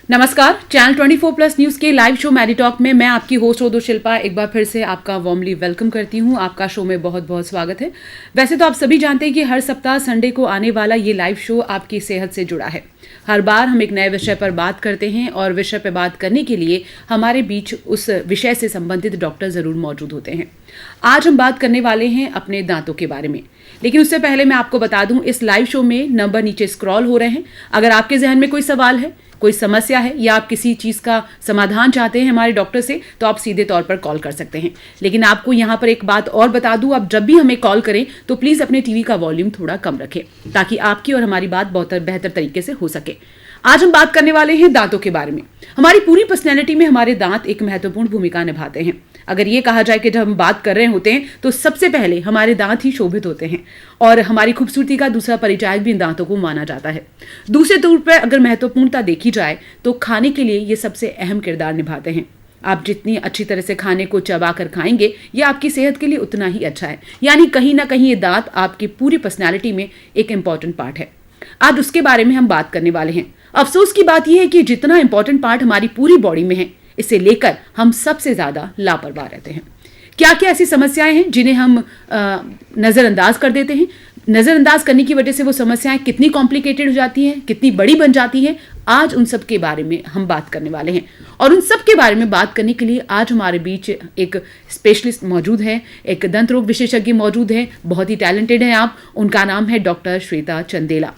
नमस्कार, channel 24+ news के live show Maddie talk में मैं आपकी होस्ट ओदो शिल्पा एक बार फिर से आपका वार्मली वेलकम करती हूं। आपका शो में बहुत बहुत स्वागत है। वैसे तो आप सभी जानते हैं कि हर सप्ताह संडे को आने वाला ये लाइव शो आपकी सेहत से जुड़ा है। हर बार हम एक नए विषय पर बात करते हैं और विषय पर बात करने के लिए हमारे बीच उस विषय से संबंधित डॉक्टर जरूर मौजूद होते हैं। आज हम बात करने वाले हैं अपने दांतों के बारे में, लेकिन उससे पहले मैं आपको बता दूं, इस लाइव शो में नंबर नीचे स्क्रॉल हो रहे हैं। अगर आपके जहन में कोई सवाल है, कोई समस्या है या आप किसी चीज का समाधान चाहते हैं हमारे डॉक्टर से, तो आप सीधे तौर पर कॉल कर सकते हैं। लेकिन आपको यहाँ पर एक बात और बता दूं, आप जब भी हमें कॉल करें तो प्लीज अपने टीवी का वॉल्यूम थोड़ा कम रखें, ताकि आपकी और हमारी बात बहुत बेहतर तरीके से हो सके। आज हम बात करने वाले हैं दांतों के बारे में। हमारी पूरी पर्सनैलिटी में हमारे दांत एक महत्वपूर्ण भूमिका निभाते हैं। अगर ये कहा जाए कि जब हम बात कर रहे होते हैं तो सबसे पहले हमारे दांत ही शोभित होते हैं और हमारी खूबसूरती का दूसरा परिचायक भी इन दांतों को माना जाता है। दूसरे तौर पर अगर महत्वपूर्णता देखी जाए तो खाने के लिए ये सबसे अहम किरदार निभाते हैं। आप जितनी अच्छी तरह से खाने को चबा कर खाएंगे, ये आपकी सेहत के लिए उतना ही अच्छा है। यानी कहीं ना कहीं ये दांत आपकी पूरी पर्सनैलिटी में एक इंपॉर्टेंट पार्ट है। आज उसके बारे में हम बात करने वाले हैं। अफसोस की बात यह है कि जितना इंपॉर्टेंट पार्ट हमारी पूरी बॉडी में है, इसे लेकर हम सबसे ज्यादा लापरवाह रहते हैं। क्या क्या ऐसी समस्याएं हैं जिन्हें हम नजरअंदाज कर देते हैं? नजरअंदाज करने की वजह से वो समस्याएं कितनी कॉम्प्लिकेटेड हो जाती हैं, कितनी बड़ी बन जाती हैं, आज उन सब के बारे में हम बात करने वाले हैं। और उन सब के बारे में बात करने के लिए आज हमारे बीच एक स्पेशलिस्ट मौजूद है, एक दंत रोग विशेषज्ञ मौजूद है। बहुत ही टैलेंटेड हैं आप। उनका नाम है डॉक्टर श्वेता चंदेला।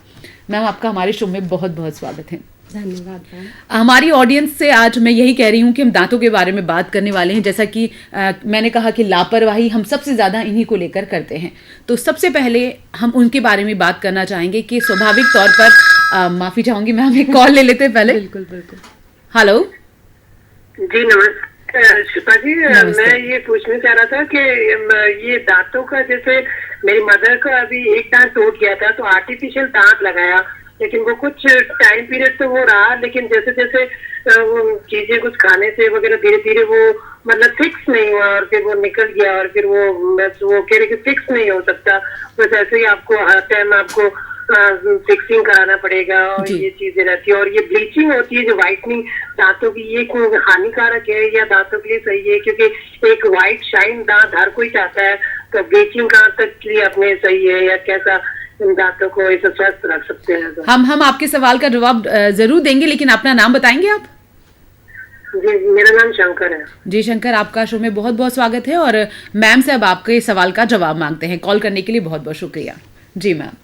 मैम, आपका हमारे शो में बहुत बहुत स्वागत है। धन्यवाद। हमारी ऑडियंस से आज मैं यही कह रही हूँ कि हम दांतों के बारे में बात करने वाले हैं। जैसा कि मैंने कहा कि लापरवाही हम सबसे ज्यादा इन्हीं को लेकर करते हैं। तो सबसे पहले हम उनके बारे में बात करना चाहेंगे कि स्वाभाविक तौर पर माफी चाहूंगी मैं, हम एक कॉल ले लेते हैं पहले। बिल्कुल बिल्कुल। हेलो जी नमस्कार शिल्पा जी। मैं ये पूछना चाह रहा था कि ये दांतों का, जैसे मेरी मदर का अभी एक दांत टूट गया था तो आर्टिफिशियल दांत लगाया, लेकिन वो कुछ टाइम पीरियड तो वो रहा, लेकिन जैसे जैसे वो चीजें कुछ खाने से वगैरह धीरे धीरे वो मतलब फिक्स नहीं हुआ और फिर वो निकल गया और फिर वो कह रहे कि फिक्स नहीं हो सकता, बस ऐसे ही आपको हर टाइम आपको फिक्सिंग कराना पड़ेगा और ये चीजें रहती है। और ये ब्लीचिंग होती है जो व्हाइटनिंग दांतों की, ये हानिकारक है या दांतों के लिए सही है? क्योंकि एक व्हाइट शाइन दांत हर कोई चाहता है, तो ब्लीचिंग कहाँ तक के लिए अपने सही है या कैसा दांतों को इसे स्वस्थ रख सकते हैं? हम आपके सवाल का जवाब जरूर देंगे, लेकिन अपना नाम बताएंगे आप? जी, मेरा नाम शंकर है। जी शंकर, आपका शो में बहुत बहुत स्वागत है और मैम से अब आपके सवाल का जवाब मांगते हैं। कॉल करने के लिए बहुत बहुत शुक्रिया। जी मैम।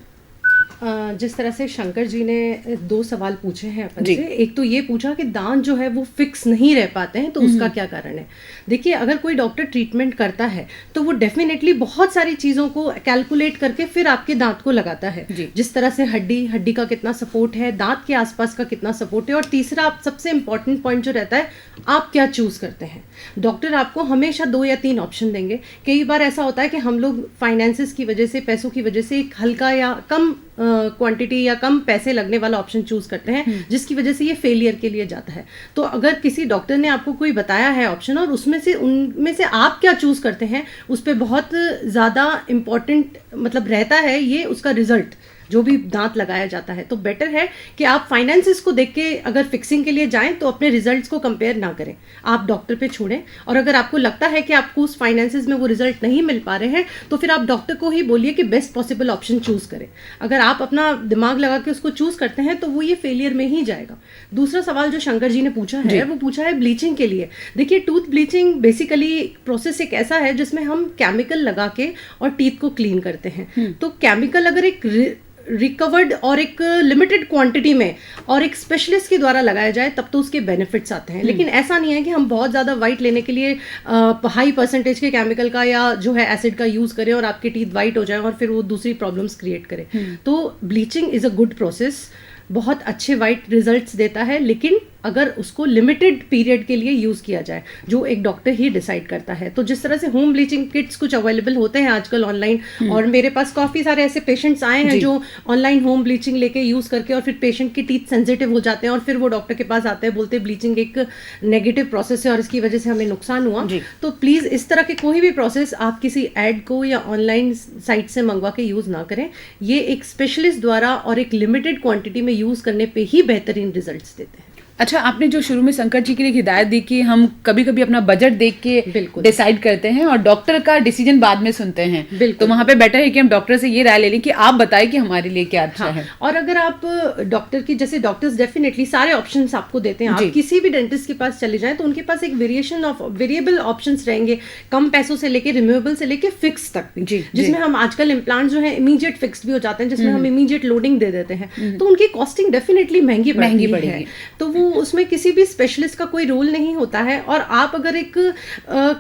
जिस तरह से शंकर जी ने दो सवाल पूछे हैं अपन से, एक तो ये पूछा कि दांत जो है वो फिक्स नहीं रह पाते हैं, तो उसका क्या कारण है। देखिए, अगर कोई डॉक्टर ट्रीटमेंट करता है तो वो डेफिनेटली बहुत सारी चीज़ों को कैलकुलेट करके फिर आपके दांत को लगाता है। जिस तरह से हड्डी का कितना सपोर्ट है, दांत के आसपास का कितना सपोर्ट है, और तीसरा सबसे इंपॉर्टेंट पॉइंट जो रहता है, आप क्या चूज करते हैं। डॉक्टर आपको हमेशा 2 या 3 ऑप्शन देंगे। कई बार ऐसा होता है कि हम लोग फाइनेंसेस की वजह से, पैसों की वजह से एक हल्का या कम क्वांटिटी या कम पैसे लगने वाला ऑप्शन चूज करते हैं, जिसकी वजह से ये फेलियर के लिए जाता है। तो अगर किसी डॉक्टर ने आपको कोई बताया है ऑप्शन और उनमें से आप क्या चूज करते हैं, उस पर बहुत ज़्यादा इम्पोर्टेंट मतलब रहता है ये उसका रिजल्ट जो भी दांत लगाया जाता है। तो बेटर है कि आप फाइनेंसेस को देख के अगर फिक्सिंग के लिए जाएं तो अपने रिजल्ट्स को कंपेयर ना करें, आप डॉक्टर पे छोड़ें। और अगर आपको लगता है कि आपको उस फाइनेंसेस में वो रिजल्ट नहीं मिल पा रहे हैं, तो फिर आप डॉक्टर को ही बोलिए कि बेस्ट पॉसिबल ऑप्शन चूज करें। अगर आप अपना दिमाग लगा के उसको चूज करते हैं तो वो ये फेलियर में ही जाएगा। दूसरा सवाल जो शंकर जी ने पूछा है, वो पूछा है ब्लीचिंग के लिए। देखिए, टूथ ब्लीचिंग बेसिकली प्रोसेस एक ऐसा है जिसमें हम केमिकल लगा के और टीथ को क्लीन करते हैं। तो केमिकल अगर एक रिकवर्ड और एक लिमिटेड क्वांटिटी में और एक स्पेशलिस्ट के द्वारा लगाया जाए तब तो उसके बेनिफिट्स आते हैं। लेकिन ऐसा नहीं है कि हम बहुत ज़्यादा वाइट लेने के लिए हाई परसेंटेज के केमिकल का या जो है एसिड का यूज़ करें और आपके टीथ वाइट हो जाए और फिर वो दूसरी प्रॉब्लम्स क्रिएट करें। तो bleaching is a good process, बहुत अच्छे वाइट रिजल्ट्स देता है, लेकिन अगर उसको लिमिटेड पीरियड के लिए यूज़ किया जाए, जो एक डॉक्टर ही डिसाइड करता है। तो जिस तरह से होम ब्लीचिंग किट्स कुछ अवेलेबल होते हैं आजकल ऑनलाइन, और मेरे पास काफ़ी सारे ऐसे पेशेंट्स आए हैं जो ऑनलाइन होम ब्लीचिंग लेके यूज़ करके और फिर पेशेंट की टीथ सेंसिटिव हो जाते हैं और फिर वो डॉक्टर के पास आते हैं, बोलते हैं ब्लीचिंग एक नेगेटिव प्रोसेस है और इसकी वजह से हमें नुकसान हुआ। तो प्लीज़ इस तरह के कोई भी प्रोसेस आप किसी एड को या ऑनलाइन साइट से मंगवा के यूज़ ना करें। ये एक स्पेशलिस्ट द्वारा और एक लिमिटेड क्वांटिटी में यूज़ करने पे ही बेहतरीन रिजल्ट्स देते हैं। अच्छा, आपने जो शुरू में शंकर जी के लिए हिदायत दी कि हम कभी कभी अपना बजट देख के डिसाइड करते हैं और डॉक्टर का डिसीजन बाद में सुनते हैं, तो वहां पे बेटर है कि हम डॉक्टर से ये राय ले लें कि आप बताएं कि हमारे लिए क्या अच्छा है। और अगर आप डॉक्टर की, जैसे डॉक्टर्स डेफिनेटली सारे ऑप्शंस आपको देते हैं, आप किसी भी डेंटिस्ट के पास चले जाएं तो उनके पास एक वेरिएबल ऑप्शंस रहेंगे, कम पैसों से लेके रिमूवेबल से लेके फिक्स तक भी, जिसमें हम आजकल इम्प्लांट जो है इमीडिएट फिक्स भी हो जाते हैं, जिसमें हम इमीडिएट लोडिंग दे देते हैं, तो उनकी कॉस्टिंग डेफिनेटली महंगी पड़ेगी। तो वो उसमें किसी भी स्पेशलिस्ट का कोई रोल नहीं होता है। और आप अगर एक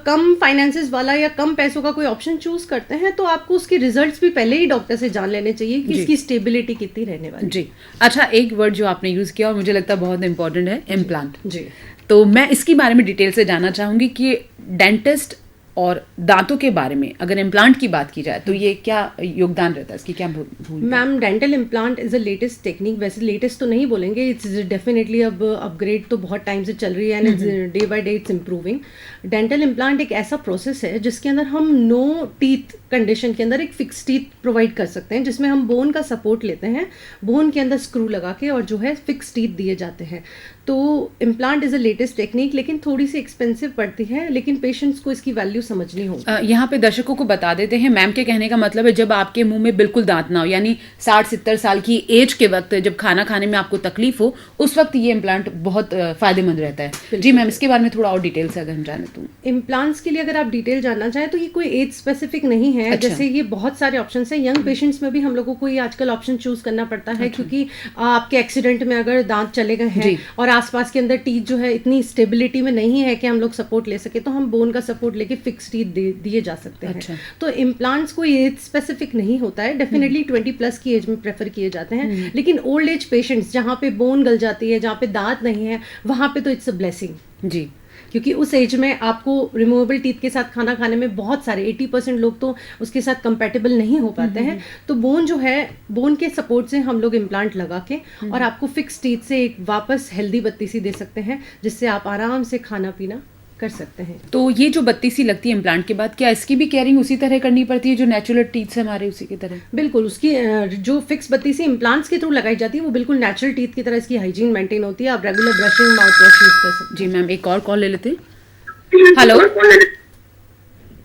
कम फाइनेंसेस वाला या कम पैसों का कोई ऑप्शन चूज करते हैं तो आपको उसके रिजल्ट्स भी पहले ही डॉक्टर से जान लेने चाहिए कि इसकी स्टेबिलिटी कितनी रहने वाली। जी, अच्छा, एक वर्ड जो आपने यूज किया और मुझे लगता है बहुत इंपॉर्टेंट है, इम्प्लांट। जी, तो मैं इसके बारे में डिटेल से जानना चाहूंगी कि डेंटिस्ट और दांतों के बारे में अगर इम्प्लांट की बात की जाए तो ये क्या योगदान रहता है, इसकी क्या भूमिका? Ma'am, dental implant is a latest technique. वैसे लेटेस्ट तो नहीं बोलेंगे, इट्स डेफिनेटली अब अपग्रेड तो बहुत टाइम से चल रही है and day by day it's improving. Dental implant एक ऐसा प्रोसेस है जिसके अंदर हम नो टीथ कंडीशन के अंदर एक फिक्स टीथ प्रोवाइड कर सकते हैं, जिसमें हम बोन का सपोर्ट लेते हैं, बोन के अंदर स्क्रू लगा के और जो है फिक्स टीथ दिए जाते हैं। तो implant is a latest technique, लेकिन थोड़ी सी एक्सपेंसिव पड़ती है, लेकिन पेशेंट्स को इसकी वैल्यू समझनी होगी। यहाँ पे दर्शकों को बता देते हैं, मैम के कहने का मतलब है जब आपके मुंह में बिल्कुल दांत ना हो, यानी 60-70 साल की एज के वक्त जब खाना खाने में आपको तकलीफ हो, उस वक्त ये इम्प्लांट बहुत फायदेमंद रहता है। जी मैम, इसके बारे में थोड़ा और डिटेल से अगर हम जाने तो। इम्प्लांट्स के लिए अगर आप डिटेल जानना चाहें तो ये कोई एज स्पेसिफिक नहीं है। अच्छा। जैसे ये बहुत सारे ऑप्शन है, यंग पेशेंट्स में भी हम लोगों को ये आजकल ऑप्शन चूज करना पड़ता है। अच्छा। क्योंकि आपके एक्सीडेंट में अगर दांत चले गए हैं और आसपास के अंदर टीथ जो है इतनी स्टेबिलिटी में नहीं है कि हम लोग सपोर्ट ले सके, तो हम बोन का सपोर्ट लेके फिक्स टीथ दिए जा सकते हैं। अच्छा। तो इम्प्लांट्स कोई एज स्पेसिफिक नहीं होता है, डेफिनेटली 20+ की एज में प्रेफर किए जाते हैं, लेकिन ओल्ड एज पेशेंट्स जहाँ पे बोन गल जाती है, जहाँ पे दांत नहीं है, वहाँ पे तो इट्स अ ब्लेसिंग। जी, क्योंकि उस एज में आपको रिमूवेबल टीथ के साथ खाना खाने में बहुत सारे 80% लोग तो उसके साथ कंपैटिबल नहीं हो पाते हैं। तो बोन जो है, बोन के सपोर्ट से हम लोग इम्प्लांट लगा के और आपको फिक्स टीथ से एक वापस हेल्दी बत्ती सी दे सकते हैं, जिससे आप आराम से खाना पीना कर सकते हैं। तो ये जो बत्ती सी लगती है इम्प्लांट के बाद, क्या इसकी भी केयरिंग उसी तरह करनी पड़ती है जो नेचुरल टीथ से हमारे उसी की तरह? बिल्कुल, उसकी जो फिक्स बत्ती सी इम्प्लांट्स के थ्रू लगाई जाती है वो बिल्कुल नेचुरल टीथ की तरह इसकी हाइजीन मेंटेन होती है। आप regular brushing, mouth wash use कर सकते हैं। जी मैम, एक और कॉल ले लेते हैं। हेलो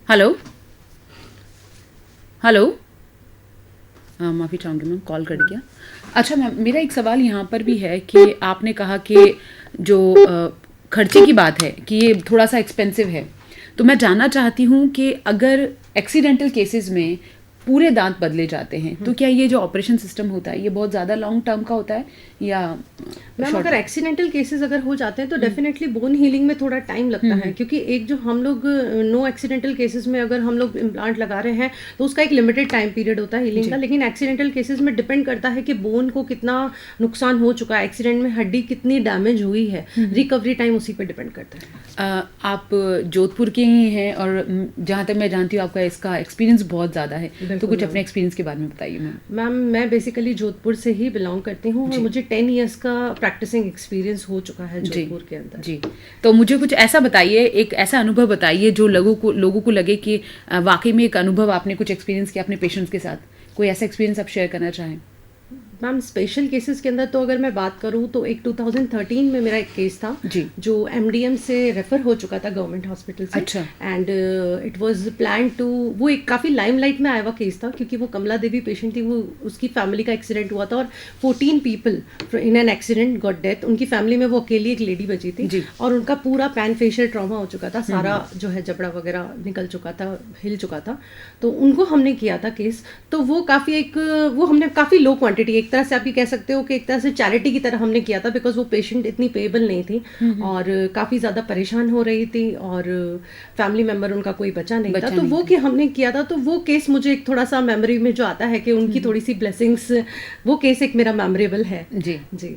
हेलो हेलो, हाँ माफ़ी चाहूँगी मैम, कॉल कट गया। अच्छा मैम, मेरा एक सवाल यहाँ पर भी है कि आपने कहा कि जो खर्चे की बात है कि ये थोड़ा सा एक्सपेंसिव है, तो मैं जानना चाहती हूँ कि अगर एक्सीडेंटल केसेस में पूरे दांत बदले जाते हैं तो क्या ये जो ऑपरेशन सिस्टम होता है ये बहुत ज़्यादा लॉन्ग टर्म का होता है या? मैम, अगर एक्सीडेंटल केसेस अगर हो जाते हैं तो डेफिनेटली बोन हीलिंग में थोड़ा टाइम लगता है, क्योंकि एक जो हम लोग नो एक्सीडेंटल केसेस में अगर हम लोग इम्प्लांट लगा रहे हैं तो उसका एक लिमिटेड टाइम पीरियड होता है हीलिंग का, लेकिन एक्सीडेंटल केसेस में डिपेंड करता है कि बोन को कितना नुकसान हो चुका है, एक्सीडेंट में हड्डी कितनी डैमेज हुई है, रिकवरी टाइम उसी पर डिपेंड करता है। आप जोधपुर के ही हैं और जहाँ तक मैं जानती हूँ आपका इसका एक्सपीरियंस बहुत ज़्यादा है, तो कुछ अपने एक्सपीरियंस के बारे में बताइए मैम। मैम, मैं बेसिकली जोधपुर से ही बिलोंग करती हूँ और मुझे 10 इयर्स का प्रैक्टिसिंग एक्सपीरियंस हो चुका है जोधपुर के अंदर। जी, तो मुझे कुछ ऐसा बताइए, एक ऐसा अनुभव बताइए जो लोगों को लगे कि वाकई में एक अनुभव आपने कुछ एक्सपीरियंस किया अपने पेशेंट्स के साथ, कोई ऐसा एक्सपीरियंस आप शेयर करना चाहें। मैम, स्पेशल केसेस के अंदर तो अगर मैं बात करूँ तो एक 2013 में मेरा एक केस था जो MDM से रेफर हो चुका था गवर्नमेंट हॉस्पिटल से। अच्छा। And it was plan to, वो एक काफ़ी लाइमलाइट में आया हुआ केस था क्योंकि वो कमला देवी पेशेंट थी, वो उसकी फैमिली का एक्सीडेंट हुआ था और 14 people in an accident got death. उनकी फैमिली में वो अकेली एक लेडी बची थी और उनका पूरा पैन फेशियल ट्रॉमा हो चुका था, सारा जो है जबड़ा वगैरह निकल चुका था, हिल चुका था। तो उनको हमने किया था केस, तो वो काफ़ी वो हमने काफ़ी लो क्वांटिटी, एक तरह से आप ये कह सकते हो कि एक तरह से चैरिटी की तरह हमने किया था, बिकॉज वो पेशेंट इतनी पेएबल नहीं थी और काफ़ी ज़्यादा परेशान हो रही थी और फैमिली मेम्बर उनका कोई बचा नहीं था, तो वो कि हमने किया था। तो वो केस मुझे एक थोड़ा सा मेमोरी में जो आता है कि उनकी थोड़ी सी ब्लेसिंग्स, वो केस एक मेरा मेमोरेबल है। जी जी।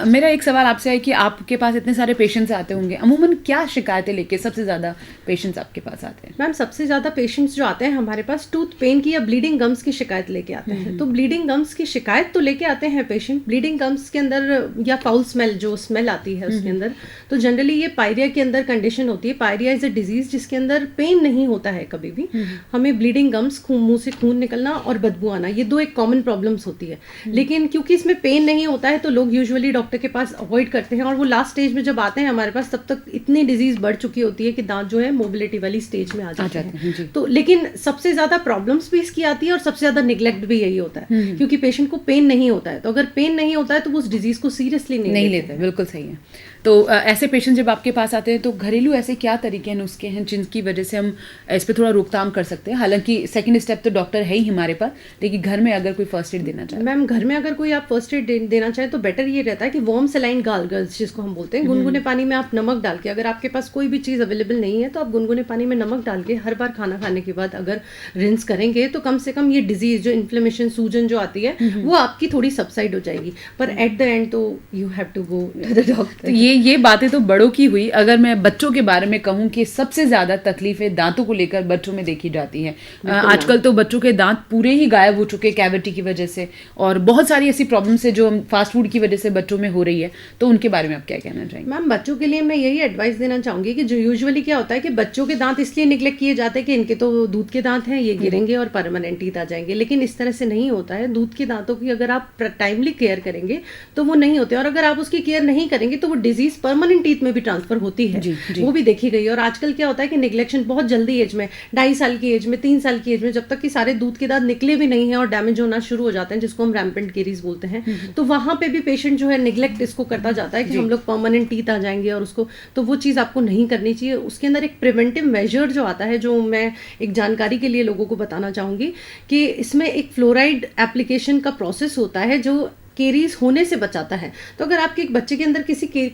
मेरा एक सवाल आपसे है कि आपके पास इतने सारे पेशेंट्स आते होंगे, अमूमन क्या शिकायतें लेके सबसे ज़्यादा पेशेंट्स आपके पास आते हैं? मैम, सबसे ज़्यादा पेशेंट्स जो आते हैं हमारे पास टूथ पेन की या ब्लीडिंग गम्स की शिकायत लेके आते हैं। तो ब्लीडिंग गम्स की शिकायत तो लेके आते हैं पेशेंट, ब्लीडिंग गम्स के अंदर या फाउल स्मेल जो स्मेल आती है उसके अंदर, तो जनरली ये पायरिया के अंदर कंडीशन होती है। पायरिया इज अ डिजीज जिसके अंदर पेन नहीं होता है कभी भी, हमें ब्लीडिंग गम्स, मुंह से खून निकलना और बदबू आना, ये दो एक कॉमन प्रॉब्लम्स होती है। लेकिन क्योंकि इसमें पेन नहीं होता है तो लोग यूजुअली डॉक्टर के पास अवॉइड करते हैं, और वो लास्ट स्टेज में जब आते हैं हमारे पास तब तक इतनी डिजीज बढ़ चुकी होती है कि दांत जो है मोबिलिटी वाली स्टेज में आ जाते हैं। तो लेकिन सबसे ज्यादा प्रॉब्लम्स भी इसकी आती है और सबसे ज्यादा निगलेक्ट भी यही होता है, क्योंकि पेशेंट को पेन नहीं होता है। तो अगर पेन नहीं होता है तो वो उस डिजीज को सीरियसली नहीं लेते। बिल्कुल सही है। तो ऐसे पेशेंट जब आपके पास आते हैं तो घरेलू ऐसे क्या तरीके हैं, नुस्खे हैं जिनकी वजह से हम इस पर थोड़ा रोकथाम कर सकते हैं? हालांकि सेकंड स्टेप तो डॉक्टर है ही हमारे पास, लेकिन घर में अगर कोई फर्स्ट एड देना चाहे। मैम घर में अगर कोई आप फर्स्ट एड देना चाहे तो बेटर ये रहता है कि वार्म सलाइन गार्गल्स जिसको हम बोलते हैं, गुनगुने पानी में आप नमक डाल के, अगर आपके पास कोई भी चीज़ अवेलेबल नहीं है तो आप गुनगुने पानी में नमक डाल के हर बार खाना खाने के बाद अगर रिंस करेंगे तो कम से कम ये डिजीज जो इन्फ्लेमेशन, सूजन जो आती है वो आपकी थोड़ी सबसाइड हो जाएगी। पर एट द एंड तो you have to go to the doctor. ये बातें तो बड़ों की हुई। अगर मैं बच्चों के बारे में कहूँ कि सबसे ज्यादा तकलीफें दांतों को लेकर बच्चों में देखी जाती है। आजकल तो बच्चों के दांत पूरे ही गायब हो चुके कैविटी की वजह से, और बहुत सारी ऐसी प्रॉब्लम्स है जो फास्ट फूड की वजह से बच्चों में हो रही है। तो उनके बारे में आप क्या कहना चाहेंगे? मैम बच्चों के लिए मैं यही एडवाइस देना चाहूंगी कि जो यूजुअली क्या होता है कि बच्चों के दांत इसलिए निगलेक्ट किए जाते हैं कि इनके तो दूध के दांत हैं, ये गिरेंगे और परमानेंट टीथ आ जाएंगे, लेकिन इस तरह से नहीं होता है। दूध के दांतों की अगर आप टाइमली केयर करेंगे तो वो नहीं होते, और अगर आप उसकी केयर नहीं करेंगे तो वो डिजीज परमानेंट टीथ में भी ट्रांसफर होती है। वो भी देखी गई है। और आजकल क्या होता है कि निगलेक्शन बहुत जल्दी एज में, 2.5 साल की एज में, 3 साल की एज में, जब तक कि सारे दूध के दांत निकले भी नहीं है और डैमेज होना शुरू हो जाते हैं, जिसको हम रैम्पेंट केरीज बोलते हैं, तो वहां पे भी पेशेंट जो है निगलेक्ट इसको करता जाता है कि हम लोग परमानेंट टीथ आ जाएंगे और उसको, तो वो चीज़ आपको नहीं करनी चाहिए। उसके अंदर एक प्रिवेंटिव मेजर जो आता है, जो मैं एक जानकारी के लिए लोगों को बताना चाहूँगी कि इसमें एक फ्लोराइड एप्लीकेशन का प्रोसेस होता है जो केरीज होने से बचाता है। तो अगर आपके एक बच्चे के अंदर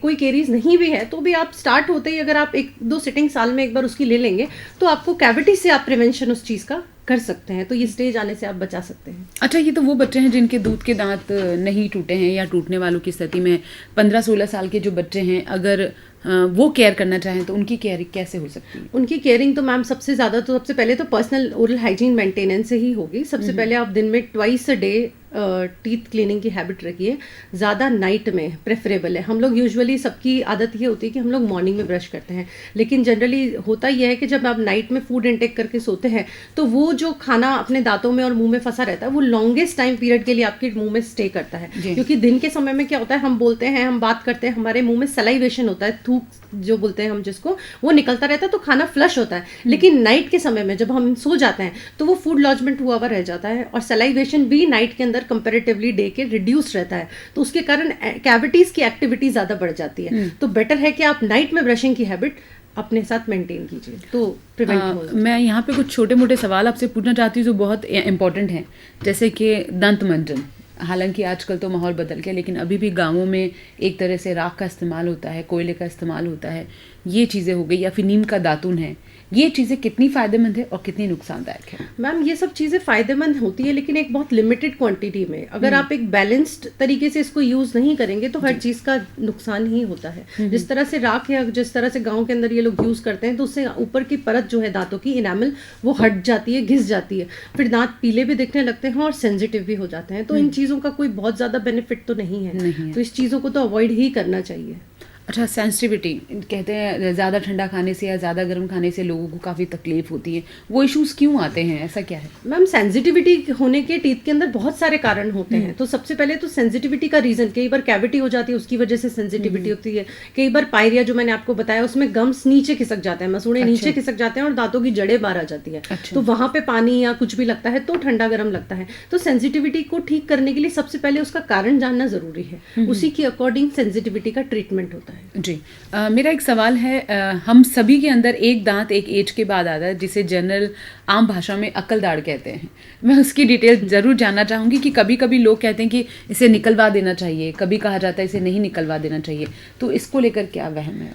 कोई केरीज नहीं भी है तो भी आप स्टार्ट होते ही अगर आप 1-2 सिटिंग साल में एक बार उसकी ले लेंगे तो आपको कैविटी से आप प्रिवेंशन उस चीज़ का कर सकते हैं। तो ये स्टेज आने से आप बचा सकते हैं। अच्छा, ये तो वो बच्चे हैं जिनके दूध के दांत नहीं टूटे हैं या टूटने वालों की स्थिति में 15-16 साल के जो बच्चे हैं, अगर वो केयर करना चाहें तो उनकी केयरिंग कैसे हो सकती है? उनकी केयरिंग तो मैम सबसे पहले तो पर्सनल ओरल हाइजीन मेंटेनेंस से ही होगी। सबसे पहले आप दिन में twice a day teeth cleaning की हैबिट रखिए। ज़्यादा नाइट में प्रेफरेबल है। हम लोग यूजुअली, सबकी आदत ये होती है कि हम लोग मॉर्निंग में ब्रश करते हैं, लेकिन जनरली होता यह है कि जब आप नाइट में फूड इनटेक करके सोते हैं तो वो जो खाना अपने दांतों में और मुंह में फंसा रहता है वो लॉन्गेस्ट टाइम पीरियड के लिए आपके मुंह में स्टे करता है। क्योंकि दिन के समय में क्या होता है, हम बोलते हैं, हम बात करते हैं, हमारे मुंह में सलाइवेशन होता है, थूक जो बोलते हैं हम जिसको, वो निकलता रहता है तो खाना फ्लश होता है। लेकिन नाइट के समय में जब हम सो जाते हैं तो वो फूड लॉजमेंट हुआ हुआ रह जाता है और सलाइवेशन भी नाइट के अंदर कंपैरेटिवली डे के रिड्यूस रहता है, तो उसके कारण कैविटीज की एक्टिविटी ज़्यादा बढ़ जाती है। तो बेटर है कि आप नाइट में ब्रशिंग की हैबिट अपने साथ मेंटेन कीजिए, तो प्रिवेंट हो जाए। मैं यहाँ पे कुछ छोटे मोटे सवाल आपसे पूछना चाहती हूँ जो बहुत इंपॉर्टेंट हैं, जैसे कि दंत मंजन। हालांकि आजकल तो माहौल बदल गया, लेकिन अभी भी गांवों में एक तरह से राख का इस्तेमाल होता है, कोयले का इस्तेमाल होता है, ये चीज़ें हो गई, या फिर नीम का दातुन है। ये चीज़ें कितनी फ़ायदेमंद है और कितनी नुकसानदायक है? मैम ये सब चीज़ें फ़ायदेमंद होती है, लेकिन एक बहुत लिमिटेड क्वांटिटी में। अगर आप एक बैलेंस्ड तरीके से इसको यूज़ नहीं करेंगे तो हर चीज़ का नुकसान ही होता है। जिस तरह से राख या जिस तरह से गांव के अंदर ये लोग यूज़ करते हैं तो उससे ऊपर की परत जो है दांतों की इनामल वो हट जाती है, घिस जाती है, फिर दांत पीले भी दिखने लगते हैं और सेंसिटिव भी हो जाते हैं। तो इन चीज़ों का कोई बहुत ज़्यादा बेनिफिट तो नहीं है। तो इस चीज़ों को तो अवॉइड ही करना चाहिए। अच्छा, सेंसिटिविटी कहते हैं ज़्यादा ठंडा खाने से या ज़्यादा गर्म खाने से लोगों को काफ़ी तकलीफ होती है, वो इश्यूज क्यों आते हैं, ऐसा क्या है? मैम सेंसिटिविटी होने के टीथ के अंदर बहुत सारे कारण होते हैं। तो सबसे पहले तो सेंसिटिविटी का रीज़न, कई बार कैविटी हो जाती है उसकी वजह से सेंसिटिविटी होती है। कई बार पायरिया जो मैंने आपको बताया उसमें गम्स नीचे खिसक जाते हैं, मसूड़े नीचे खिसक जाते हैं और दांतों की जड़ें बाहर आ जाती है। तो वहाँ पे पानी या कुछ भी लगता है तो ठंडा गर्म लगता है। तो सेंसिटिविटी को ठीक करने के लिए सबसे पहले उसका कारण जानना ज़रूरी है, उसी के अकॉर्डिंग सेंसिटिविटी का ट्रीटमेंट होता है। जी, मेरा एक सवाल है, हम सभी के अंदर एक दांत एक एज के बाद आता है, जिसे जनरल आम भाषा में अक्ल दाढ़ कहते हैं। मैं उसकी डिटेल ज़रूर जानना चाहूँगी कि कभी कभी लोग कहते हैं कि इसे निकलवा देना चाहिए, कभी कहा जाता है इसे नहीं निकलवा देना चाहिए, तो इसको लेकर क्या वहम है?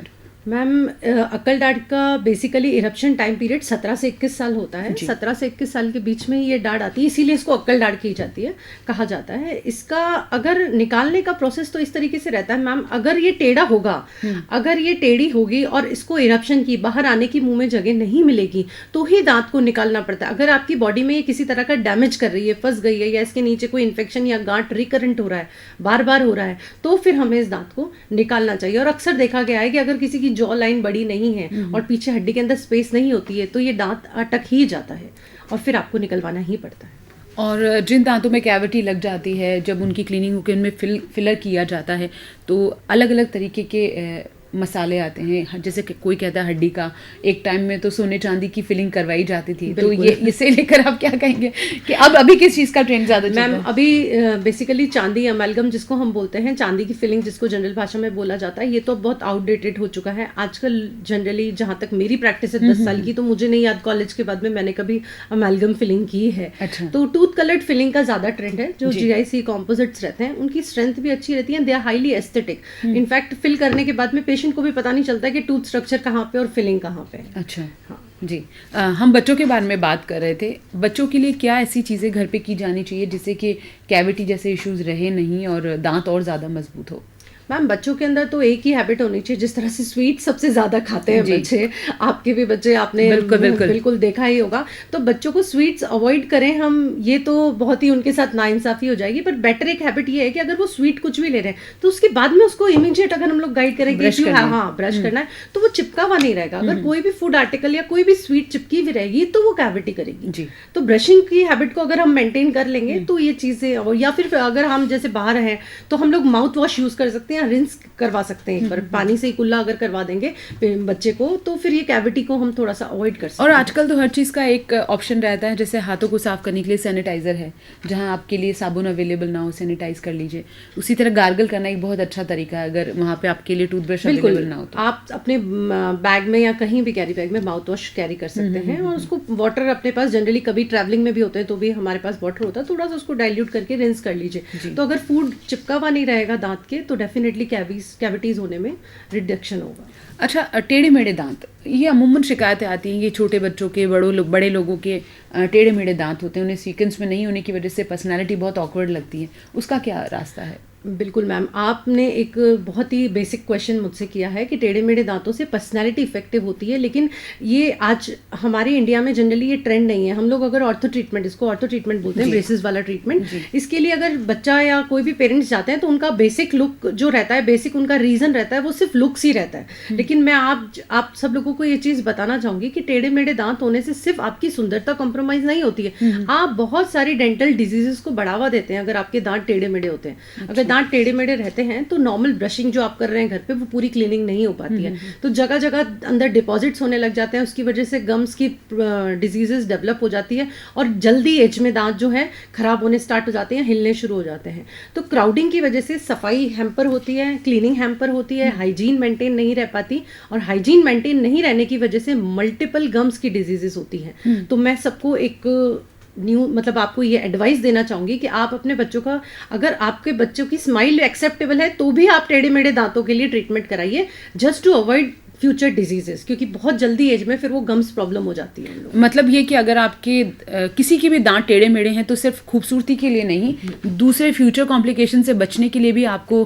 मैम अक्कल दाढ़ का बेसिकली इरप्शन टाइम पीरियड 17 से 21 साल होता है। 17 से 21 साल के बीच में ये दाढ़ आती है, इसीलिए इसको अक्कल दाढ़ की जाती है, कहा जाता है। इसका अगर निकालने का प्रोसेस तो इस तरीके से रहता है मैम, अगर ये टेढ़ा होगा, अगर ये टेढ़ी होगी और इसको इरप्शन की बाहर आने की मुंह में जगह नहीं मिलेगी तो ही दांत को निकालना पड़ता है। अगर आपकी बॉडी में ये किसी तरह का डैमेज कर रही है, फंस गई है, या इसके नीचे कोई इन्फेक्शन या गांठ रिकरेंट हो रहा है, बार बार हो रहा है, तो फिर हमें इस दांत को निकालना चाहिए। और अक्सर देखा गया है कि अगर किसी की जॉ लाइन बड़ी नहीं है और पीछे हड्डी के अंदर स्पेस नहीं होती है तो ये दांत अटक ही जाता है और फिर आपको निकलवाना ही पड़ता है। और जिन दांतों में कैविटी लग जाती है, जब उनकी क्लीनिंग होकर उनमें फिलर किया जाता है तो अलग अलग तरीके के मसाले आते हैं। जैसे कि कोई कहता है हड्डी का, एक टाइम में तो सोने चांदी की फिलिंग करवाई जाती थी, तो ये इसे लेकर आप क्या कहेंगे कि अब अभी किस चीज़ का ट्रेंड ज़्यादा चल रहा है? मैम अभी बेसिकली चांदी अमेलगम जिसको हम बोलते हैं, चांदी की फिलिंग जिसको जनरल भाषा में बोला जाता है, ये तो बहुत आउटडेटेड हो चुका है आजकल। जनरली जहाँ तक मेरी प्रैक्टिस है 10 साल की, तो मुझे नहीं याद कॉलेज के बाद में मैंने कभी अमेलगम फिलिंग की है। अच्छा। तो टूथ कलर्ड फिलिंग का ज़्यादा ट्रेंड है। जो GIC कॉम्पोजिट्स रहते हैं उनकी स्ट्रेंथ भी अच्छी रहती है, they are highly aesthetic. In fact fill करने के बाद में पेशेंट को भी पता नहीं चलता कि टूथ स्ट्रक्चर कहाँ पे और फिलिंग कहाँ पे है। अच्छा। हाँ जी। हम बच्चों के बारे में बात कर रहे थे। बच्चों के लिए क्या ऐसी चीज़ें घर पे की जानी चाहिए जिससे कि कैविटी जैसे इश्यूज रहे नहीं और दांत और ज़्यादा मजबूत हो? मैम बच्चों के अंदर तो एक ही हैबिट होनी चाहिए, जिस तरह से स्वीट सबसे ज्यादा खाते हैं बच्चे, आपके भी बच्चे आपने बिल्कुल देखा ही होगा, तो बच्चों को स्वीट्स अवॉइड करें हम, ये तो बहुत ही उनके साथ नाइंसाफी हो जाएगी। पर बेटर एक हैबिट ये है कि अगर वो स्वीट कुछ भी ले रहे हैं तो उसके बाद में उसको इमीडिएट अगर हम लोग गाइड करें कि हाँ ब्रश करना है, तो वो चिपका हुआ नहीं रहेगा। अगर कोई भी फूड आर्टिकल या कोई भी स्वीट चिपकी हुई रहेगी तो वो कैविटी करेगी। तो ब्रशिंग की हैबिट को अगर हम मेंटेन कर लेंगे तो ये चीजें, या फिर अगर हम जैसे बाहर हैं तो हम लोग माउथ वॉश यूज कर सकते हैं, रिंस करवा सकते हैं एक बार, पानी से ही कुल्ला अगर करवा देंगे बच्चे को तो फिर ये कैविटी को हम थोड़ा सा अवॉइड कर सकते हैं। और आजकल तो हर चीज़ का एक ऑप्शन रहता है, जैसे हाथों को साफ करने के लिए सैनिटाइजर है, जहां आपके लिए साबुन अवेलेबल ना हो सैनिटाइज कर लीजिए। उसी तरह गार्गल करना एक बहुत अच्छा तरीका है, अगर वहां पे आपके लिए टूथब्रश अवेलेबल ना हो तो आप अपने बैग में या कहीं भी कैरी बैग में माउथ वॉश कैरी कर सकते हैं। और उसको वाटर अपने पास, जनरली कभी ट्रैवलिंग में भी होते हैं तो भी हमारे पास वाटर होता है, थोड़ा सा उसको डाइल्यूट करके रिंस कर लीजिए। तो अगर फूड चिपका हुआ नहीं रहेगा दांत के तो डेफिनेटली कैविटीज होने में रिडक्शन होगा। अच्छा, टेढ़े मेढ़े दांत, ये अमूमन शिकायतें आती हैं, ये छोटे बच्चों के, बड़े लोगों के टेढ़े मेढ़े दांत होते हैं, उन्हें सीक्वेंस में नहीं होने की वजह से पर्सनालिटी बहुत ऑकवर्ड लगती है, उसका क्या रास्ता है? बिल्कुल मैम, आपने एक बहुत ही बेसिक क्वेश्चन मुझसे किया है कि टेढ़े मेढ़े दांतों से पर्सनैलिटी इफेक्टिव होती है, लेकिन ये आज हमारे इंडिया में जनरली ये ट्रेंड नहीं है। हम लोग अगर ऑर्थो ट्रीटमेंट, इसको ऑर्थो ट्रीटमेंट बोलते हैं, ब्रेसेस वाला ट्रीटमेंट, इसके लिए अगर बच्चा या कोई भी पेरेंट्स जाते हैं तो उनका बेसिक लुक जो रहता है, बेसिक उनका रीजन रहता है वो सिर्फ लुक्स ही रहता है। लेकिन मैं आप सब लोगों को ये चीज़ बताना चाहूँगी कि टेढ़े मेढ़े दांत होने से सिर्फ आपकी सुंदरता कॉम्प्रोमाइज़ नहीं होती है, आप बहुत सारी डेंटल डिजीजेस को बढ़ावा देते हैं अगर आपके दांत टेढ़े मेढ़े होते हैं। अगर दांत टेढ़े मेढ़े रहते हैं तो नॉर्मल ब्रशिंग जो आप कर रहे हैं घर पे वो पूरी क्लीनिंग नहीं हो पाती है, तो जगह जगह अंदर डिपॉजिट्स होने लग जाते हैं, उसकी वजह से गम्स की डिजीजेस डेवलप हो जाती है और जल्दी एज में दांत जो है खराब होने स्टार्ट हो जाते हैं, हिलने शुरू हो जाते हैं। तो क्राउडिंग की वजह से सफाई हैम्पर होती है, क्लीनिंग हैम्पर होती है, हाइजीन मेंटेन नहीं रह पाती, और हाइजीन मेंटेन नहीं रहने की वजह से मल्टीपल गम्स की डिजीजेस होती हैं। तो मैं सबको एक मतलब आपको ये एडवाइस देना चाहूंगी कि आप अपने बच्चों का, अगर आपके बच्चों की स्माइल एक्सेप्टेबल है तो भी आप टेढ़े मेढ़े दांतों के लिए ट्रीटमेंट कराइए, just to avoid future diseases, क्योंकि बहुत जल्दी एज में फिर वो गम्स प्रॉब्लम हो जाती है। मतलब ये कि अगर आपके किसी के भी दांत टेढ़े मेढ़े हैं तो सिर्फ खूबसूरती के लिए नहीं, दूसरे फ्यूचर कॉम्प्लिकेशन से बचने के लिए भी आपको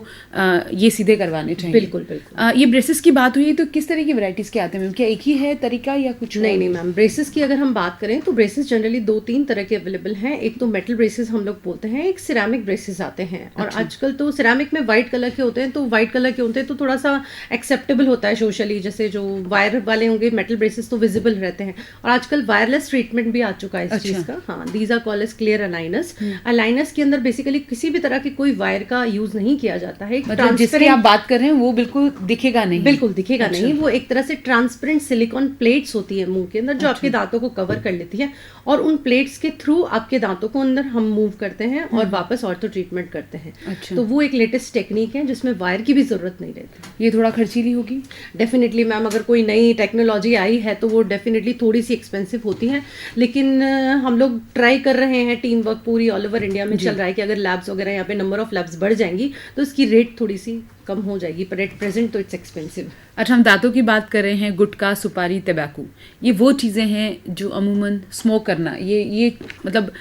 ये सीधे करवाने चाहिए। बिल्कुल बिल्कुल। ये ब्रेसेस की बात हुई तो किस तरह की वैरायटीज के आते हैं मैम? क्या एक ही है तरीका या कुछ? नहीं मैम, ब्रेसेस की अगर हम बात करें तो ब्रेसेस जनरली 2-3 तरह के अवेलेबल हैं। एक तो मेटल ब्रेसेस हम लोग बोलते हैं, एक सिरेमिक ब्रेसेस आते हैं। और आजकल तो सिरेमिक में व्हाइट कलर के होते हैं, तो व्हाइट कलर के होते हैं तो थोड़ा सा एक्सेप्टेबल होता है सोशली, जैसे जो वायर वाले होंगे मेटल ब्रेसेस तो विजिबल रहते हैं। और आजकल वायरलेस ट्रीटमेंट भी आ चुका है इस चीज का। हाँ, these are called as clear aligners. Aligners के अंदर बेसिकली किसी भी तरह की कोई वायर का यूज नहीं किया जाता है। मतलब जिसकी आप बात कर रहे हैं वो बिल्कुल दिखेगा नहीं? बिल्कुल दिखेगा नहीं, वो एक तरह से ट्रांसपेरेंट सिलिकॉन प्लेट्स होती है मुंह के अंदर जो आपके दांतों को कवर कर लेती है, और उन प्लेट्स के थ्रू आपके दांतों को अंदर हम मूव करते हैं और वापस ऑर्थो ट्रीटमेंट करते हैं। तो वो एक लेटेस्ट टेक्निक है जिसमें वायर की भी जरूरत नहीं रहती। ये थोड़ा खर्चीली होगी? डेफिनेटली डेफिनेटली मैम, अगर कोई नई टेक्नोलॉजी आई है तो वो डेफिनेटली थोड़ी सी एक्सपेंसिव होती है, लेकिन हम लोग ट्राई कर रहे हैं, टीम वर्क पूरी ऑल ओवर इंडिया में चल रहा है कि अगर लैब्स वगैरह यहाँ पे नंबर ऑफ लैब्स बढ़ जाएंगी तो इसकी रेट थोड़ी सी कम हो जाएगी, पर एट प्रेजेंट तो इट्स एक्सपेंसिव। अच्छा, हम दांतों की बात कर रहे हैं, गुटखा, सुपारी, तंबाकू, ये वो चीज़ें हैं जो अमूमन स्मोक करना, ये मतलब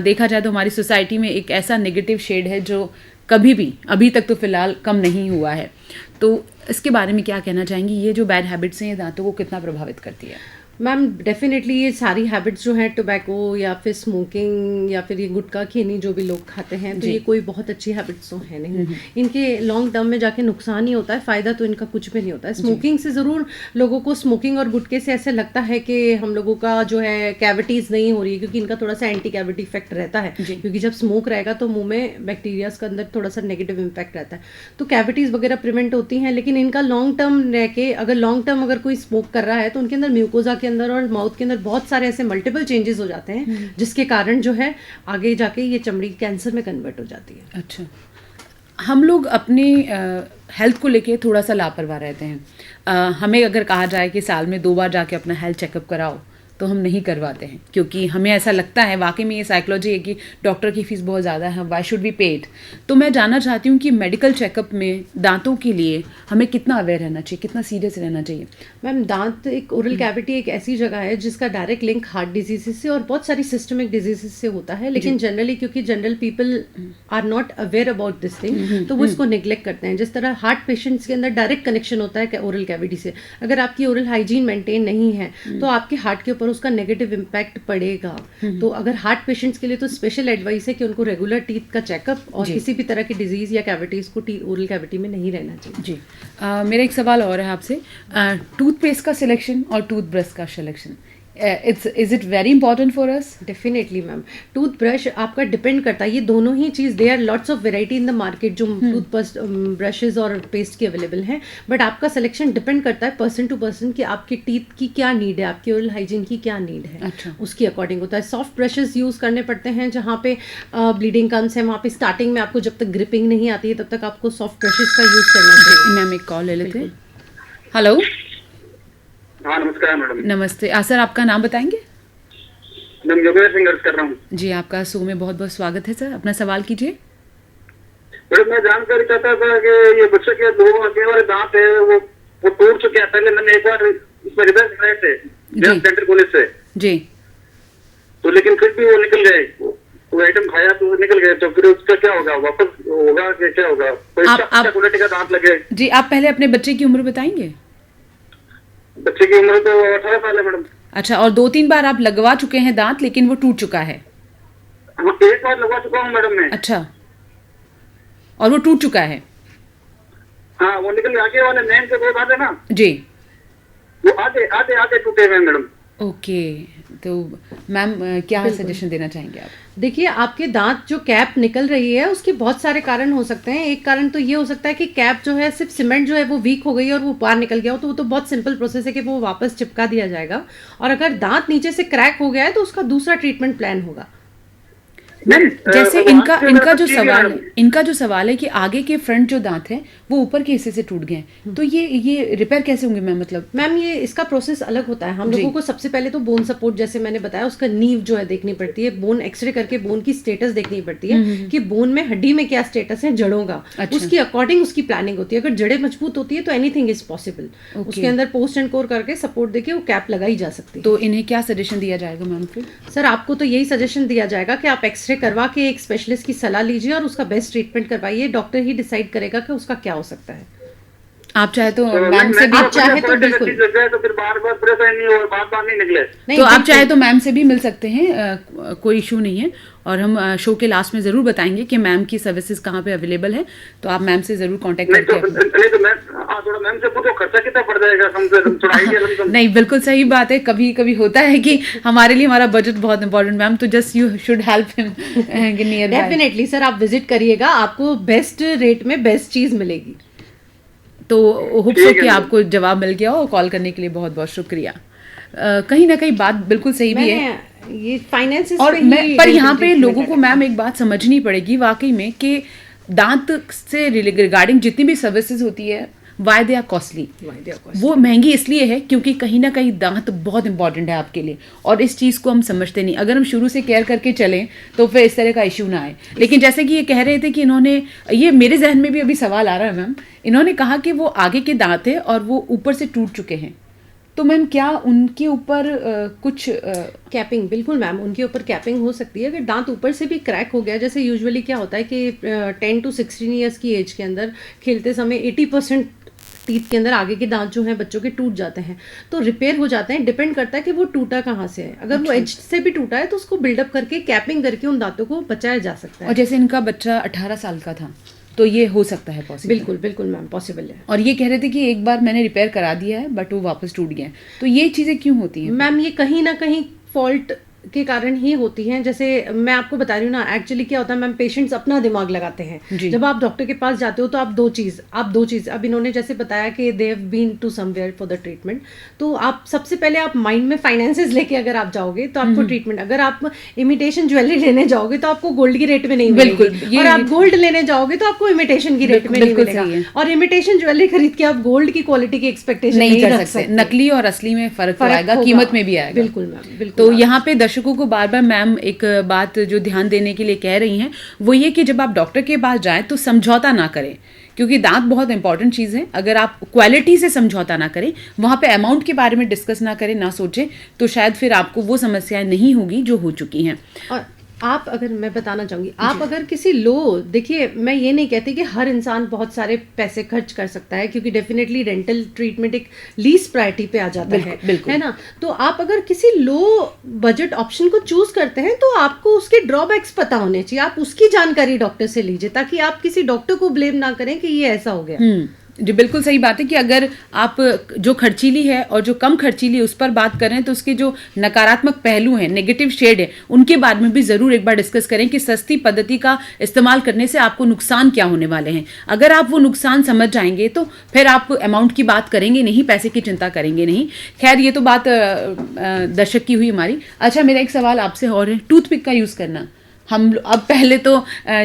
देखा जाए तो हमारी सोसाइटी में एक ऐसा नेगेटिव शेड है जो कभी भी अभी तक तो फिलहाल कम नहीं हुआ है। तो इसके बारे में क्या कहना चाहेंगी? ये जो बैड हैबिट्स हैं ये दांतों को कितना प्रभावित करती है? मैम डेफिनेटली ये सारी हैबिट्स जो हैं, टोबैको या फिर स्मोकिंग या फिर ये गुटखा खीनी जो भी लोग खाते हैं, तो ये कोई बहुत अच्छी हैबिट्स तो है नहीं। इनके लॉन्ग टर्म में जाके नुकसान ही होता है, फ़ायदा तो इनका कुछ भी नहीं होता है। स्मोकिंग से ज़रूर लोगों को, स्मोकिंग और गुटखे से ऐसे लगता है कि हम लोगों का जो है कैविटीज़ नहीं हो रही है, क्योंकि इनका थोड़ा सा एंटी कैविटी इफेक्ट रहता है, क्योंकि जब स्मोक रहेगा तो मुंह में बैक्टीरियाज का अंदर थोड़ा सा नेगेटिव इम्पैक्ट रहता है, तो कैविटीज़ वगैरह प्रिवेंट होती हैं। लेकिन इनका लॉन्ग टर्म रह के, अगर लॉन्ग टर्म अगर कोई स्मोक कर रहा है तो उनके अंदर म्यूकोजा के अंदर और माउथ के अंदर बहुत सारे ऐसे मल्टीपल चेंजेस हो जाते हैं, जिसके कारण जो है आगे जाके ये चमड़ी कैंसर में कन्वर्ट हो जाती है। अच्छा, हम लोग अपनी हेल्थ को लेके थोड़ा सा लापरवाह रहते हैं। हमें अगर कहा जाए कि साल में 2 बार जाके अपना हेल्थ चेकअप कराओ तो हम नहीं करवाते हैं, क्योंकि हमें ऐसा लगता है, वाकई में ये साइकोलॉजी है कि डॉक्टर की फीस बहुत ज़्यादा है, व्हाई शुड बी पेड। तो मैं जानना चाहती हूँ कि मेडिकल चेकअप में दांतों के लिए हमें कितना अवेयर रहना चाहिए, कितना सीरियस रहना चाहिए? मैम दांत, एक ओरल कैविटी एक ऐसी जगह है जिसका डायरेक्ट लिंक हार्ट डिजीजेस से और बहुत सारी सिस्टमिक डिजीजेस से होता है, लेकिन जनरली क्योंकि general people are not aware about this thing, तो वो इसको निग्लेक्ट करते हैं। जिस तरह हार्ट पेशेंट्स के अंदर डायरेक्ट कनेक्शन होता है ओरल कैविटी से, अगर आपकी ओरल हाइजीन मेंटेन नहीं है तो आपके हार्ट के ऊपर उसका नेगेटिव इम्पैक्ट पड़ेगा। तो अगर हार्ट पेशेंट्स के लिए तो स्पेशल एडवाइस है कि उनको रेगुलर टीथ का चेकअप और किसी भी तरह की डिजीज या कैविटीज को ओरल कैविटी में नहीं रहना चाहिए। जी, मेरा एक सवाल और है आपसे, टूथपेस्ट का सिलेक्शन और टूथब्रश का selection, is it very important for us? Definitely ma'am, toothbrush आपका डिपेंड करता है, ये दोनों ही चीज़, they are lots of variety in the market जो टूथ ब्रशेज और पेस्ट की अवेलेबल हैं, बट आपका सिलेक्शन डिपेंड करता है पर्सन टू पर्सन कि आपकी टीथ की क्या नीड है, आपकी ओरल हाइजीन की क्या नीड है। अच्छा, उसकी अकॉर्डिंग होता है। सॉफ्ट ब्रशेज यूज़ करने पड़ते हैं जहाँ पे ब्लीडिंग कम्स है, वहाँ पे स्टार्टिंग में आपको जब तक ग्रिपिंग नहीं आती है तब तक आपको सॉफ्ट ब्रशेज का यूज़ करना चाहिए। मैम एक कॉल ले लेते हैं। हेलो, हाँ नमस्कार मैडम। नमस्ते। सर आपका नाम बताएंगे? मैं योगेश सिंह अर्ज कर रहा हूँ। जी, आपका शो में बहुत बहुत स्वागत है सर, अपना सवाल कीजिए। मैडम मैं जानकारी चाहता था कि ये बच्चे के 2 आगे वाले दांत है वो टूट चुके हैं। पहले मैंने एक बार इसमें रिवर्स कराए थे डेंटल कॉलेज से जी, तो लेकिन फिर भी वो निकल गए, वो आइटम खाया तो वो निकल गए, तो फिर उसका क्या होगा, वापस होगा कि क्या होगा? कोई अच्छा क्वालिटी का दांत लगे। जी, आप पहले अपने बच्चे की उम्र बताएंगे? बच्चे की उम्र तो 18 साल है मैडम। अच्छा, और 2-3 बार आप लगवा चुके हैं दांत, लेकिन वो टूट चुका है? हाँ, एक बार लगवा चुका हूँ मैडम मैं। अच्छा, और वो टूट चुका है? हाँ, वो निकल आगे वाले मेन के 2 दांत है ना जी, वो आधे आधे आधे टूटे हुए मैडम। ओके, तो मैम क्या सजेशन देना चाहेंगे आप? देखिए, आपके दांत जो कैप निकल रही है उसके बहुत सारे कारण हो सकते हैं। एक कारण तो ये हो सकता है कि कैप जो है, सिर्फ सीमेंट जो है वो वीक हो गई और वो बाहर निकल गया हो, तो वो तो बहुत सिंपल प्रोसेस है कि वो वापस चिपका दिया जाएगा। और अगर दांत नीचे से क्रैक हो गया है तो उसका दूसरा ट्रीटमेंट प्लान होगा। मैम जैसे इनका जो सवाल है कि आगे के फ्रंट जो दांत हैं वो ऊपर के हिस्से से टूट गए हैं, तो ये रिपेयर कैसे होंगे मैम? मतलब मैम ये इसका प्रोसेस अलग होता है। हम लोगों को सबसे पहले तो बोन सपोर्ट, जैसे मैंने बताया, उसका नींव जो है देखनी पड़ती है, बोन एक्सरे करके बोन की स्टेटस देखनी पड़ती है कि बोन में हड्डी में क्या स्टेटस है, जड़ों का। अच्छा। उसकी अकॉर्डिंग उसकी प्लानिंग होती है। अगर जड़ें मजबूत होती है तो एनीथिंग इज पॉसिबल। उसके अंदर पोस्ट एंड कोर करके सपोर्ट देके वो कैप लगाई जा सकती है। तो इन्हें क्या सजेशन दिया जाएगा मैम फिर? सर आपको तो यही सजेशन दिया जाएगा कि आप एक्सरे करवा के एक स्पेशलिस्ट की सलाह लीजिए और उसका बेस्ट ट्रीटमेंट करवाइए। डॉक्टर ही डिसाइड करेगा कि उसका क्या हो सकता है। आप चाहे तो मैम से भी, आप चाहे तो बिल्कुल, तो फिर बार-बार परेशानी और बार-बार नहीं निकले तो आप चाहे तो मैम से भी मिल सकते हैं, कोई इशू नहीं है। और हम शो के लास्ट में जरूर बताएंगे कि मैम की सर्विसेज कहाँ पे अवेलेबल है, तो आप मैम से जरूर कांटेक्ट करके नहीं तो मैं थोड़ा मैम से पूछो खर्चा कितना पड़ जाएगा, थोड़ा आइडिया। नहीं, बिल्कुल सही बात है। कभी कभी होता है कि हमारे लिए हमारा बजट बहुत इंपॉर्टेंट मैम, तो just you should help him near by. Definitely sir, आप विजिट करिएगा, आपको बेस्ट रेट में बेस्ट चीज मिलेगी। तो होप सो कि आपको जवाब मिल गया हो। कॉल करने के लिए बहुत बहुत शुक्रिया। कहीं ना कहीं बात बिल्कुल सही भी है, ये फाइनेंस और पर यहाँ पे लोगों को मैम एक बात समझनी पड़ेगी वाकई में कि दांत से रिगार्डिंग जितनी भी सर्विसेज होती है वाई दे आर कॉस्टली। वो महंगी इसलिए है क्योंकि कहीं ना कहीं दांत बहुत इंपॉर्टेंट है आपके लिए, और इस चीज़ को हम समझते नहीं। अगर हम शुरू से केयर करके चलें तो फिर इस तरह का इश्यू ना आए। लेकिन जैसे कि ये कह रहे थे कि इन्होंने, ये मेरे जहन में भी अभी सवाल आ रहा है मैम, इन्होंने कहा कि वो आगे के दांत है और वो ऊपर से टूट चुके हैं, तो मैम क्या उनके ऊपर कुछ कैपिंग? बिल्कुल मैम, उनके ऊपर कैपिंग हो सकती है। अगर दांत ऊपर से भी क्रैक हो गया, जैसे यूजुअली क्या होता है कि 10 to 16 ईयर्स की एज के अंदर खेलते समय 80% टीथ के अंदर आगे के दांत जो हैं बच्चों के टूट जाते हैं, तो रिपेयर हो जाते हैं। डिपेंड करता है कि वो टूटा कहाँ से है। अगर वो एज से भी टूटा है तो उसको बिल्डअप करके कैपिंग करके उन दांतों को बचाया जा सकता है। और जैसे इनका बच्चा 18 साल का था तो ये हो सकता है पॉसिबल? बिल्कुल बिल्कुल मैम, पॉसिबल है। और ये कह रहे थे कि एक बार मैंने रिपेयर करा दिया है बट वो वापस टूट गया है, तो ये चीज़ें क्यों होती हैं मैम? ये कहीं ना कहीं फॉल्ट के कारण ही होती हैं। जैसे मैं आपको बता रही हूँ ना, एक्चुअली क्या होता है मैम, पेशेंट्स अपना दिमाग लगाते हैं। जब आप डॉक्टर के पास जाते हो तो आप दो चीज़ अब इन्होंने जैसे बताया कि they have been to somewhere for the treatment, तो आप सबसे पहले आप माइंड में फाइनेंसेस लेके अगर आप जाओगे तो आपको ट्रीटमेंट, अगर आप इमिटेशन ज्वेलरी लेने जाओगे तो आपको गोल्ड की रेट में नहीं मिलेगी, और आप गोल्ड लेने जाओगे तो आपको इमिटेशन की रेट में नहीं मिलेगा। और इमिटेशन ज्वेलरी खरीद के आप गोल्ड की क्वालिटी की एक्सपेक्टेशन नहीं कर सकते। नकली और असली में फर्क आएगा, कीमत में भी आएगा। बिल्कुल मैम, बिल्कुल। तो यहाँ पे दर्शकों को बार बार मैम एक बात जो ध्यान देने के लिए कह रही हैं वो ये कि जब आप डॉक्टर के पास जाएं तो समझौता ना करें, क्योंकि दांत बहुत इंपॉर्टेंट चीज़ है। अगर आप क्वालिटी से समझौता ना करें, वहाँ पे अमाउंट के बारे में डिस्कस ना करें, ना सोचें, तो शायद फिर आपको वो समस्याएं नहीं होगी जो हो चुकी हैं। और आप, अगर मैं बताना चाहूँगी, आप अगर किसी देखिए मैं ये नहीं कहती कि हर इंसान बहुत सारे पैसे खर्च कर सकता है, क्योंकि डेफिनेटली डेंटल ट्रीटमेंट एक लीस्ट प्रायोरिटी पे आ जाता है ना। तो आप अगर किसी लो बजट ऑप्शन को चूज करते हैं तो आपको उसके ड्रॉबैक्स पता होने चाहिए। आप उसकी जानकारी डॉक्टर से लीजिए ताकि आप किसी डॉक्टर को ब्लेम ना करें कि ये ऐसा हो गया। जी बिल्कुल सही बात है कि अगर आप जो खर्चीली है और जो कम खर्चीली है उस पर बात करें तो उसके जो नकारात्मक पहलू हैं, नेगेटिव शेड है, उनके बारे में भी ज़रूर एक बार डिस्कस करें कि सस्ती पद्धति का इस्तेमाल करने से आपको नुकसान क्या होने वाले हैं। अगर आप वो नुकसान समझ जाएंगे तो फिर आप अमाउंट की बात करेंगे नहीं, पैसे की चिंता करेंगे नहीं। खैर ये तो बात दर्शक की हुई हमारी। अच्छा, मेरा एक सवाल आपसे और है, टूथपिक का यूज़ करना। हम अब पहले तो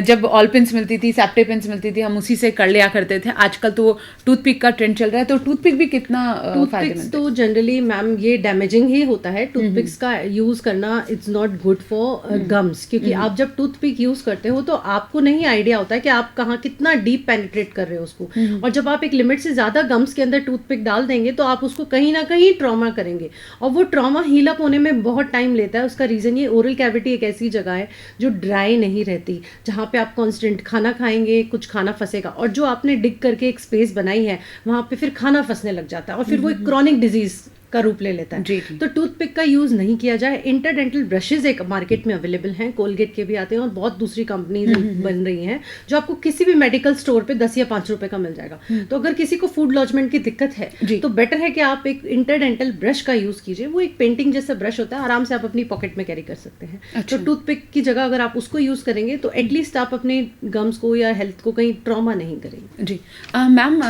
जब ऑल पिन्स मिलती थी, सैप्टे पिन्स मिलती थी, हम उसी से कर लिया करते थे। आजकल तो वो टूथपिक का ट्रेंड चल रहा है, तो टूथपिक भी कितना टूथपिक्स तो जनरली मैम ये डैमेजिंग ही होता है। टूथपिक्स का यूज़ करना it's not good for gums, क्योंकि आप जब टूथपिक यूज़ करते हो तो आपको नहीं आइडिया होता है कि आप कहाँ कितना डीप पेनिट्रेट कर रहे हो उसको, और जब आप एक लिमिट से ज़्यादा गम्स के अंदर टूथपिक डाल देंगे तो आप उसको कहीं ना कहीं ट्रॉमा करेंगे, और वो ट्रॉमा हील अप होने में बहुत टाइम लेता है। उसका रीज़न ये, ओरल कैविटी एक ऐसी जगह है जो ड्राई नहीं रहती, जहाँ पे आप कांस्टेंट खाना खाएंगे, कुछ खाना फंसेगा, और जो आपने डिग करके एक स्पेस बनाई है वहाँ पे फिर खाना फंसने लग जाता है और फिर वो एक क्रॉनिक डिजीज का रूप ले लेता है। तो टूथपिक का यूज नहीं किया जाए। इंटरडेंटल ब्रशेज एक मार्केट में अवेलेबल हैं, कोलगेट के भी आते हैं और बहुत दूसरी कंपनीज बन रही हैं जो आपको किसी भी मेडिकल स्टोर पे 10 या 5 रुपए का मिल जाएगा। तो अगर किसी को फूड लॉजमेंट की दिक्कत है तो बेटर है कि आप एक इंटरडेंटल ब्रश का यूज कीजिए। वो एक पेंटिंग जैसा ब्रश होता है, आराम से आप अपनी पॉकेट में कैरी कर सकते हैं। तो टूथपिक की जगह अगर आप उसको यूज करेंगे तो एटलीस्ट आप अपने गम्स को या हेल्थ को कहीं ट्रॉमा नहीं करेंगे। जी मैम,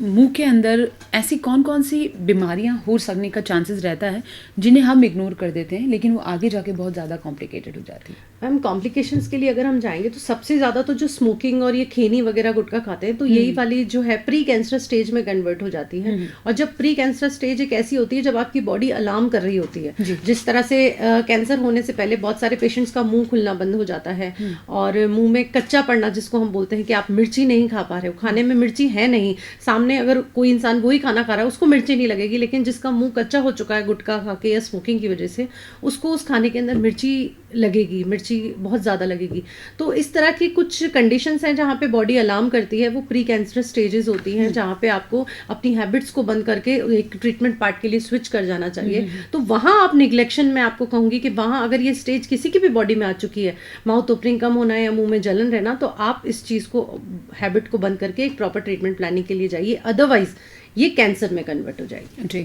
मुंह के अंदर ऐसी कौन कौन सी बीमारियां हो सकने का चांसेस रहता है जिन्हें हम इग्नोर कर देते हैं लेकिन वो आगे जाके बहुत ज़्यादा कॉम्प्लिकेटेड हो जाती है? मैम कॉम्प्लिकेशंस के लिए अगर हम जाएंगे तो सबसे ज़्यादा तो जो स्मोकिंग और ये खैनी वगैरह गुटखा खाते हैं तो यही वाली जो है प्री कैंसर स्टेज में कन्वर्ट हो जाती है। और जब प्री कैंसर स्टेज एक ऐसी होती है जब आपकी बॉडी अलार्म कर रही होती है, जिस तरह से कैंसर होने से पहले बहुत सारे पेशेंट्स का मुंह खुलना बंद हो जाता है और मुंह में कच्चा पड़ना, जिसको हम बोलते हैं कि आप मिर्ची नहीं खा पा रहे हो, खाने में मिर्ची है नहीं, सामने अगर कोई इंसान वही खाना खा रहा है उसको मिर्ची नहीं लगेगी, लेकिन जिसका मुंह कच्चा हो चुका है गुटखा खा के या स्मोकिंग की वजह से उसको उस खाने के अंदर मिर्ची लगेगी, मिर्ची बहुत ज़्यादा लगेगी। तो इस तरह की कुछ कंडीशंस हैं जहाँ पे बॉडी अलार्म करती है, वो प्री कैंसर स्टेजेस होती हैं जहाँ पे आपको अपनी हैबिट्स को बंद करके एक ट्रीटमेंट पार्ट के लिए स्विच कर जाना चाहिए। तो वहाँ आप निगलेक्शन में आपको कहूँगी कि वहाँ अगर ये स्टेज किसी की भी बॉडी में आ चुकी है, माउथ ओपनिंग कम होना है या मुंह में जलन रहना, तो आप इस चीज़ को, हैबिट को बंद करके एक प्रॉपर ट्रीटमेंट प्लानिंग के लिए जाइए, अदरवाइज ये कैंसर में कन्वर्ट हो जाएगी। जी,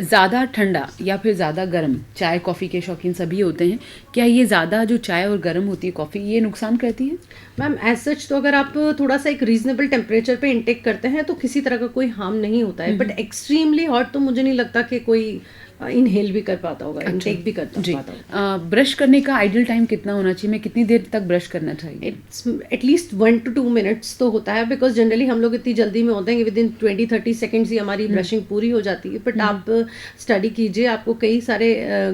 ज़्यादा ठंडा या फिर ज़्यादा गर्म, चाय कॉफ़ी के शौकीन सभी होते हैं, क्या ये ज़्यादा जो चाय और गर्म होती है कॉफ़ी ये नुकसान करती है? मैम एज सच तो अगर आप थोड़ा सा एक रीजनेबल टेम्परेचर पे इंटेक करते हैं तो किसी तरह का कोई हार्म नहीं होता है, बट एक्सट्रीमली हॉट तो मुझे नहीं लगता कि कोई इनहेल भी कर पाता होगा, इनटेक भी कर जी। पाता होगा। ब्रश करने का आइडियल टाइम कितना होना चाहिए, मैं कितनी देर तक ब्रश करना चाहिए? इट्स एटलीस्ट 1 to 2 मिनट्स तो होता है, बिकॉज जनरली हम लोग इतनी जल्दी में होते हैं कि विद इन 20-30 सेकेंड्स ही हमारी ब्रशिंग पूरी हो जाती है। बट आप स्टडी कीजिए, आपको कई सारे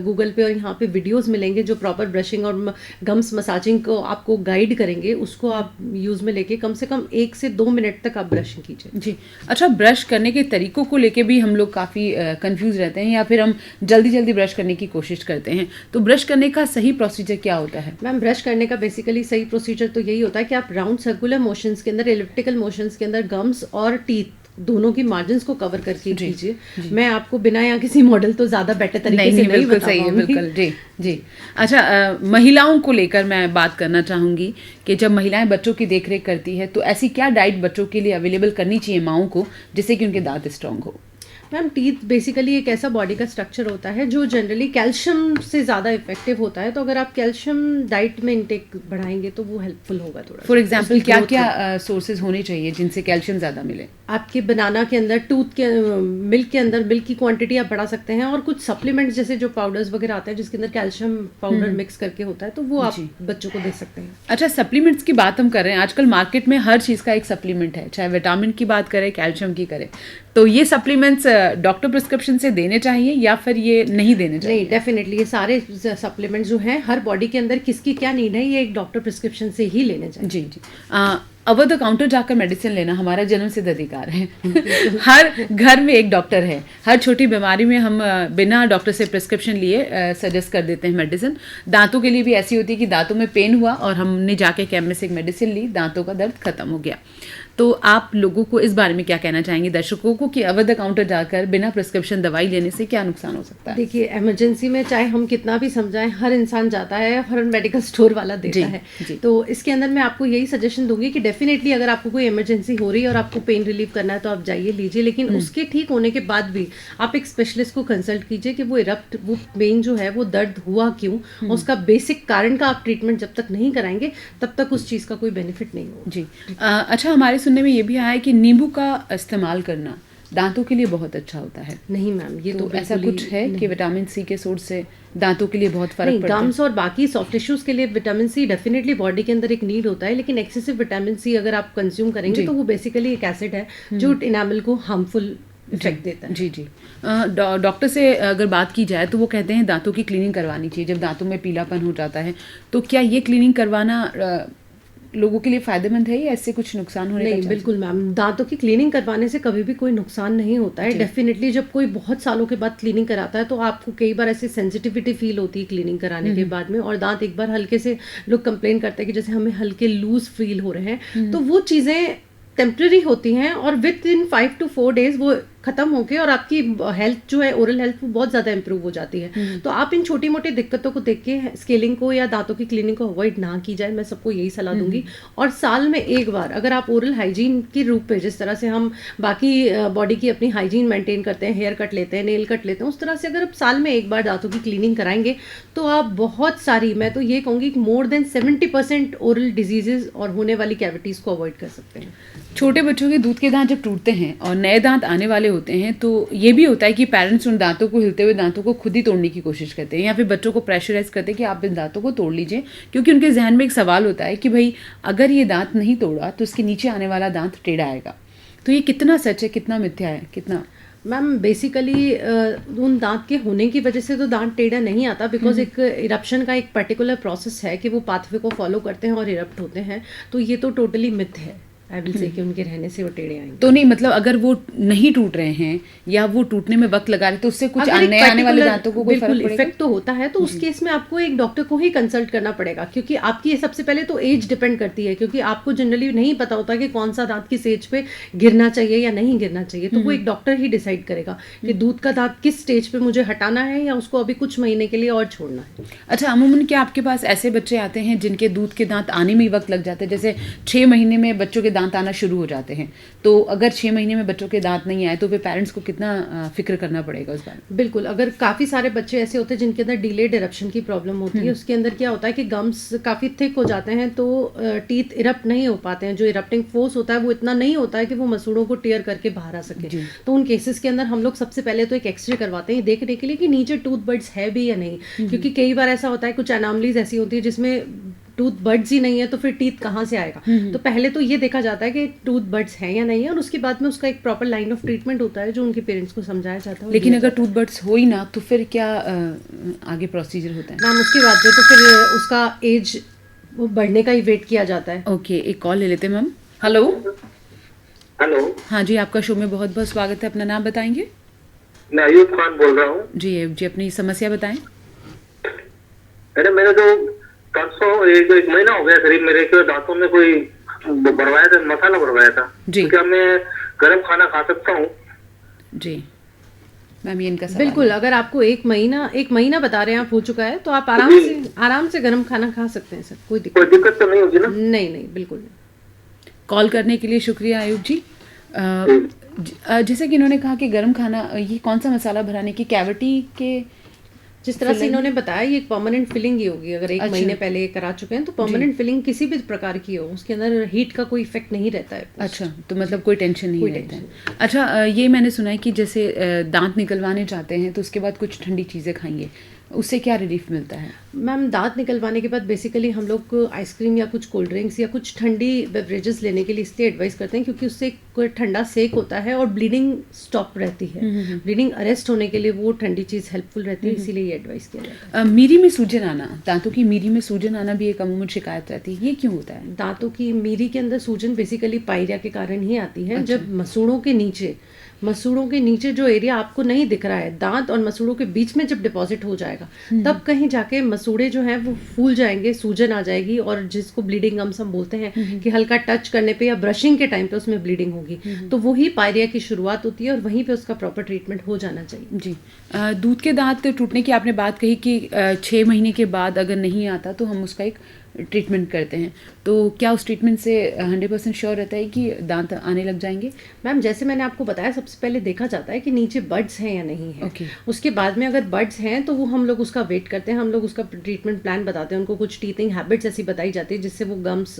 गूगल पे और यहाँ पे वीडियोस मिलेंगे जो प्रॉपर ब्रशिंग और गम्स मसाजिंग को आपको गाइड करेंगे। उसको आप यूज में लेके कम से कम 1 से 2 मिनट तक आप ब्रशिंग कीजिए। जी। अच्छा, ब्रश करने के तरीकों को लेके भी हम लोग काफ़ी कंफ्यूज रहते हैं, या फिर हम जल्दी जल्दी ब्रश करने की कोशिश करते हैं, तो ब्रश करने का सही प्रोसीजर क्या होता है? मैम, ब्रश करने का बेसिकली सही प्रोसीजर तो यही होता है कि आप राउंड सर्कुलर मोशंस के अंदर, एलिप्टिकल मोशंस के अंदर गम्स और टीथ दोनों की मार्जिन्स को कवर करके कीजिए। मैं आपको बिना यहाँ किसी मॉडल तो ज्यादा बेटर तरीके से नहीं बता पाऊंगी। बिल्कुल जी जी। अच्छा, महिलाओं को लेकर मैं बात करना चाहूँगी कि जब महिलाएं बच्चों की देखरेख करती है तो ऐसी क्या डाइट बच्चों के लिए अवेलेबल करनी चाहिए माओं को, जिससे कि उनके दांत स्ट्रांग हो? मैम, टीथ बेसिकली एक ऐसा बॉडी का स्ट्रक्चर होता है जो जनरली कैल्शियम से ज़्यादा इफेक्टिव होता है। तो अगर आप कैल्शियम डाइट में इंटेक बढ़ाएंगे तो वो हेल्पफुल होगा थोड़ा। फॉर एग्जांपल क्या क्या सोर्सेज होने चाहिए जिनसे कैल्शियम ज़्यादा मिले? आपके बनाना के अंदर, टूथ के मिल्क के अंदर मिल्क की क्वांटिटी आप बढ़ा सकते हैं, और कुछ सप्लीमेंट्स जैसे जो पाउडर्स वगैरह आते हैं जिसके अंदर कैल्शियम पाउडर मिक्स करके होता है, तो वो आप बच्चों को दे सकते हैं। अच्छा, सप्लीमेंट्स की बात हम कर रहे हैं, आजकल मार्केट में हर चीज़ का एक सप्लीमेंट है, चाहे विटामिन की बात करें, कैल्शियम की करें, तो ये सप्लीमेंट्स डॉक्टर प्रिस्क्रिप्शन से देने चाहिए या फिर ये नहीं देने चाहिए? नहीं, डेफिनेटली ये सारे सप्लीमेंट्स जो हैं हर बॉडी के अंदर किसकी क्या नीड है, ये एक डॉक्टर प्रिस्क्रिप्शन से ही लेने चाहिए। जी जी। ओवर द काउंटर जाकर मेडिसिन लेना हमारा जन्मसिद्ध अधिकार है। हर घर में एक डॉक्टर है, हर छोटी बीमारी में हम बिना डॉक्टर से प्रिस्क्रिप्शन लिए सजेस्ट कर देते हैं मेडिसिन। दांतों के लिए भी ऐसी होती है कि दांतों में पेन हुआ और हमने जाके केमिस्ट से एक मेडिसिन ली, दांतों का दर्द खत्म हो गया। तो आप लोगों को इस बारे में क्या कहना चाहेंगे, दर्शकों को, कि ओवर द काउंटर जाकर बिना प्रिस्क्रिप्शन दवाई लेने से क्या नुकसान हो सकता है? देखिए, इमरजेंसी में चाहे हम कितना भी समझाएं, हर इंसान जाता है, हर मेडिकल स्टोर वाला देता है। तो इसके अंदर मैं आपको यही सजेशन दूंगी कि डेफिनेटली अगर आपको कोई इमरजेंसी हो रही है और आपको पेन रिलीफ करना है तो आप जाइए, लीजिए, लेकिन उसके ठीक होने के बाद भी आप एक स्पेशलिस्ट को कंसल्ट कीजिए कि वो पेन जो है वो दर्द हुआ क्यों, उसका बेसिक कारण का आप ट्रीटमेंट जब तक नहीं कराएंगे तब तक उस चीज़ का कोई बेनिफिट नहीं होगा। जी। अच्छा, हमारे सुनने में ये भी आया है कि नींबू का इस्तेमाल करना दांतों के लिए बहुत अच्छा होता है। नहीं मैम, ये तो ऐसा कुछ है कि विटामिन सी के सोर्स से दांतों के लिए बहुत फर्क पड़ता है? गम्स और बाकी सॉफ्ट टिश्यूज के लिए विटामिन सी डेफिनेटली बॉडी के अंदर एक नीड होता है, लेकिन एक्सेसिव विटामिन सी अगर आप कंज्यूम करेंगे तो वो बेसिकली एक एसिड है जो इनेमल को हार्मफुल इफेक्ट देता है। जी जी। डॉक्टर से अगर बात की जाए तो वो कहते हैं दांतों की क्लीनिंग करवानी चाहिए जब दांतों में पीलापन हो जाता है, तो क्या ये क्लीनिंग करवाना लोगों के लिए फायदेमंद है या इससे कुछ नुकसान होने का? नहीं, बिल्कुल मैम, दांतों की क्लीनिंग करवाने से कभी भी कोई नुकसान नहीं होता है। डेफिनेटली जब कोई बहुत सालों के बाद क्लीनिंग कराता है तो आपको कई बार ऐसी सेंसिटिविटी फील होती है क्लीनिंग कराने के बाद में, और दांत एक बार हल्के से लोग कंप्लेन करते हैं कि जैसे हमें हल्के लूज फील हो रहे हैं, तो वो चीज़ें टेम्पररी होती हैं और विद इन 5 to 4 days वो खत्म होके और आपकी हेल्थ जो है, ओरल हेल्थ, वो बहुत ज़्यादा इंप्रूव हो जाती है। तो आप इन छोटी मोटी दिक्कतों को देख के स्केलिंग को या दांतों की क्लीनिंग को अवॉइड ना की जाए, मैं सबको यही सलाह दूंगी। और साल में एक बार अगर आप ओरल हाइजीन के रूप में, जिस तरह से हम बाकी बॉडी की अपनी हाइजीन मेंटेन करते हैं, हेयर कट लेते हैं, नेल कट लेते हैं, उस तरह से अगर आप साल में एक बार दांतों की क्लीनिंग कराएंगे तो आप बहुत सारी, मैं तो ये कहूँगी मोर देन 70% ओरल डिजीजेज और होने वाली कैविटीज़ को अवॉइड कर सकते हैं। छोटे बच्चों के दूध के दांत जब टूटते हैं और नए दांत आने वाले होते हैं तो ये भी होता है कि पेरेंट्स उन दांतों को, हिलते हुए दांतों को खुद ही तोड़ने की कोशिश करते हैं या फिर बच्चों को प्रेशराइज करते हैं कि आप इन दांतों को तोड़ लीजिए, क्योंकि उनके जहन में एक सवाल होता है कि भाई अगर ये दांत नहीं तोड़ा तो इसके नीचे आने वाला दांत टेढ़ा आएगा। तो ये कितना सच है, कितना मिथ्या है, कितना? मैम, बेसिकली उन दांत के होने की वजह से तो दांत टेढ़ा नहीं आता, बिकॉज एक इरप्शन का एक पर्टिकुलर प्रोसेस है कि वो पाथवे को फॉलो करते हैं और इरप्ट होते हैं। तो ये तो टोटली मिथ है, आई विल से, कि उनके रहने से वो टेढ़े आएंगे। तो नहीं, मतलब अगर वो नहीं टूट रहे हैं या वो टूटने में वक्त लगा रहे तो उससे कुछ नए आने वाले दांतों को कोई फर्क पड़ेगा? इफेक्ट तो होता है, तो उस केस में आपको एक डॉक्टर को ही कंसल्ट करना पड़ेगा, क्योंकि आपकी सबसे पहले तो एज डिपेंड करती है, क्योंकि आपको जनरली नहीं पता होता कि कौन सा दांत किस एज पे गिरना चाहिए या नहीं गिरना चाहिए। तो वो एक डॉक्टर ही डिसाइड करेगा कि दूध का दांत किस स्टेज पे मुझे हटाना है या उसको अभी कुछ महीने के लिए और छोड़ना है। अच्छा, अमूमन क्या आपके पास ऐसे बच्चे आते हैं जिनके दूध के दांत आने में ही वक्त लग जाता है? जैसे 6 महीने में बच्चों के दांत दांत आना शुरू हो जाते हैं। तो अगर 6 महीने में बच्चों के दांत नहीं आए तो फिर पेरेंट्स को कितना फिक्र करना पड़ेगा उस बारे में? बिल्कुल, अगर काफ़ी सारे बच्चे ऐसे होते हैं जिनके अंदर डिलेड इरप्शन की प्रॉब्लम होती है, उसके अंदर क्या होता है कि गम्स काफ़ी थिक हो जाते हैं, तो टीथ इरप्ट नहीं हो पाते हैं। जो इरप्टिंग फोर्स होता है वो इतना नहीं होता है कि वो मसूड़ों को टीयर करके बाहर आ सके। तो उन केसेस के अंदर हम लोग सबसे पहले तो एक एक्सरे करवाते हैं देखने के लिए कि नीचे टूथ बड्स है भी या नहीं, क्योंकि कई बार ऐसा होता है कुछ एनॉमलीज ऐसी होती है जिसमें टूथ बड्स ही नहीं है, तो फिर टीथ कहाँ से आएगा। तो पहले तो ये देखा जाता है कि टूथ बड्स हैं या नहीं है, और उसके बाद में उसका एक प्रॉपर लाइन ऑफ ट्रीटमेंट होता है जो उनके पेरेंट्स को समझाया जाता है। लेकिन अगर टूथ बड्स हो ही ना तो फिर क्या आगे प्रोसीजर होता है? मैम उसके बाद में तो फिर उसका एज वो बढ़ने का ही वेट किया जाता है। ओके, एक कॉल ले लेते हैं मैम। हेलो। हेलो, हाँ जी, आपका शो में बहुत बहुत स्वागत है। अपना नाम बताएंगे? मैं अयूब खान बोल रहा हूँ। जी अयूब जी, अपनी समस्या बताएं। मैडम, मेरे तो परसों एक महीना हो गया करीब, मेरे के दांतों में कोई भरवाया था, मसाला भरवाया था। जी। तो क्या मैं गर्म खाना खा सकता हूँ? जी मैम, ये इनका सवाल बिल्कुल, है। अगर आपको एक महीना बता रहे हैं आप हो चुका है, तो आप आराम से गर्म खाना खा सकते हैं सर, कोई कोई दिक्कत तो नहीं होगी ना? नहीं, बिल्कुल नहीं। कॉल करने के लिए शुक्रिया आयुब जी। जैसे कि इन्होंने कहा कि गर्म खाना, ये कौन सा मसाला भराने की, कैविटी के जिस तरह से इन्होंने बताया ये एक परमानेंट फिलिंग ही होगी। अगर एक महीने पहले ये करा चुके हैं तो परमानेंट फिलिंग किसी भी प्रकार की हो, उसके अंदर हीट का कोई इफेक्ट नहीं रहता है। अच्छा, तो मतलब कोई टेंशन नहीं रहता है। अच्छा, ये मैंने सुना है कि जैसे दांत निकलवाने जाते हैं तो उसके बाद कुछ ठंडी चीज़ें खाएंगे, उससे क्या रिलीफ मिलता है? मैम दांत निकलवाने के बाद बेसिकली हम लोग आइसक्रीम या कुछ कोल्ड ड्रिंक्स या कुछ ठंडी बेवरेजेस लेने के लिए इसलिए एडवाइस करते हैं क्योंकि उससे कोई ठंडा सेक होता है और ब्लीडिंग स्टॉप रहती है। ब्लीडिंग अरेस्ट होने के लिए वो ठंडी चीज़ हेल्पफुल रहती है, इसीलिए ये एडवाइस किया जाता है। मीरी में सूजन आना, दांतों की मीरी में सूजन आना भी एक अमूमन शिकायत रहती है, ये क्यों होता है? दांतों की मीरी के अंदर सूजन बेसिकली पायरिया के कारण ही आती है। जब मसूड़ों के नीचे जो एरिया आपको नहीं दिख रहा है, दांत और मसूड़ों के बीच में जब डिपॉजिट हो जाएगा, तब कहीं जाके मसूड़े जो हैं वो फूल जाएंगे, सूजन आ जाएगी, और जिसको ब्लीडिंग गम्स हम बोलते हैं कि हल्का टच करने पे या ब्रशिंग के टाइम पे उसमें ब्लीडिंग होगी, तो वही पायरिया की शुरुआत होती है और वहीं पे उसका प्रॉपर ट्रीटमेंट हो जाना चाहिए। जी। दूध के दांत टूटने की आपने बात कही कि 6 महीने के बाद अगर नहीं आता तो हम उसका एक ट्रीटमेंट करते हैं, तो क्या उस ट्रीटमेंट से 100% श्योर रहता है कि दांत आने लग जाएंगे? मैम जैसे मैंने आपको बताया, सबसे पहले देखा जाता है कि नीचे बड्स हैं या नहीं है। Okay. उसके बाद में अगर बड्स हैं तो वो हम लोग उसका वेट करते हैं, हम लोग उसका ट्रीटमेंट प्लान बताते हैं, उनको कुछ टीथिंग हैबिट्स ऐसी बताई जाती है जिससे वो गम्स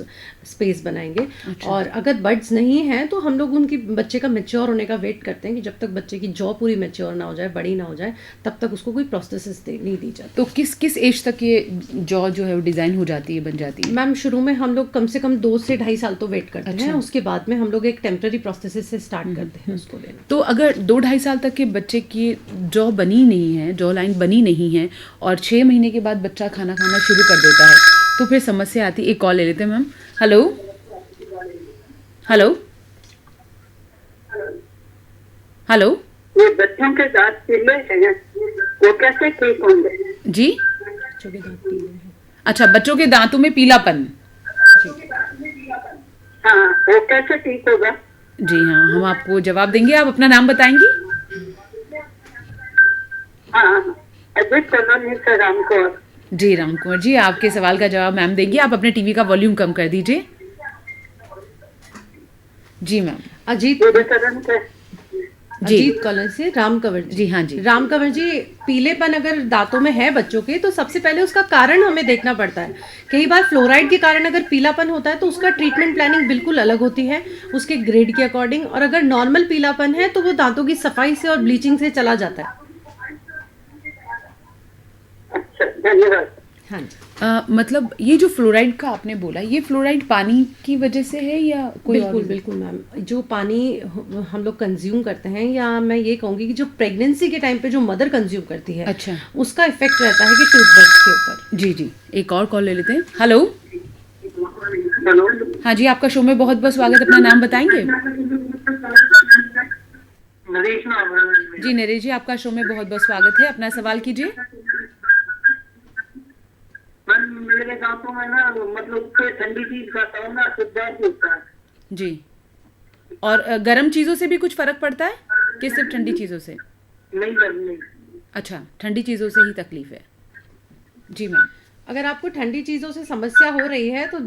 स्पेस बनाएंगे। अच्छा। और अगर बड्स नहीं हैं तो हम लोग उनकी बच्चे का मेच्योर होने का वेट करते हैं कि जब तक बच्चे की जॉ पूरी मेच्योर ना हो जाए, बड़ी ना हो जाए, तब तक उसको कोई प्रोस्थेसिस नहीं दी जाती। तो किस एज तक ये जॉ जो है वो डिजाइन हो जाती है, बन जाती है? मैम शुरू में हम लोग कम से कम 2 से 2.5 साल तो वेट करते अच्छा। हैं, उसके बाद में हम लोग एक टेम्पररी प्रोस्थेसिस से स्टार्ट करते हैं उसको लेना। तो अगर 2-2.5 साल तक के बच्चे की जॉ बनी नहीं है, जॉ लाइन बनी नहीं है, और 6 महीने के बाद बच्चा खाना खाना शुरू कर देता है, तो फिर समस्या आती है। एक कॉल ले लेते हैं मैम। Hello hello hello. ये बच्चों के दांत पीले हैं, वो कैसे ठीक होंगे? जी, बच्चों के दांत पीले हैं। अच्छा, बच्चों के दांतों में पीलापन, हाँ, वो कैसे ठीक होगा? जी हाँ, हम आपको जवाब देंगे। आप अपना नाम बताएंगी? हाँ, अजीत कॉलोनी से राम कौर। जी राम कुमार जी, आपके सवाल का जवाब मैम देंगी। आप अपने टीवी का वॉल्यूम कम कर दीजिए। जी मैम। अजीत कॉलोनी से राम कंवर जी, हाँ जी। राम कंवर जी, पीलेपन अगर दांतों में है बच्चों के, तो सबसे पहले उसका कारण हमें देखना पड़ता है। कई बार फ्लोराइड के कारण अगर पीलापन होता है तो उसका ट्रीटमेंट प्लानिंग बिल्कुल अलग होती है उसके ग्रेड के अकॉर्डिंग, और अगर नॉर्मल पीलापन है तो वो दांतों की सफाई से और ब्लीचिंग से चला जाता है। अच्छा, धन्यवाद। हाँ जी, मतलब ये जो फ्लोराइड का आपने बोला, ये फ्लोराइड पानी की वजह से है या कोई और? बिल्कुल मैम, जो पानी हम लोग कंज्यूम करते हैं, या मैं ये कहूँगी कि जो प्रेगनेंसी के टाइम पे जो मदर कंज्यूम करती है, अच्छा, उसका इफेक्ट रहता है कि टूथब्रश के ऊपर। जी जी। एक और कॉल ले लेते हैं। हेलो। हेलो, हाँ जी, आपका शो में बहुत बहुत स्वागत। अपना नाम बताएंगे? नरेश नाम है। जी नरेश जी, आपका शो में बहुत बहुत स्वागत है। अपना सवाल कीजिए। मेरे दांतों में ना, मतलब कोई ठंडी चीज खाता हूँ ना तो दर्द होता है। जी, और गर्म चीज़ों से भी कुछ फर्क पड़ता है कि सिर्फ ठंडी चीज़ों से? नहीं। अच्छा, ठंडी चीज़ों से ही तकलीफ है। जी मैम। अगर आपको ठंडी चीज़ों से समस्या हो रही है तो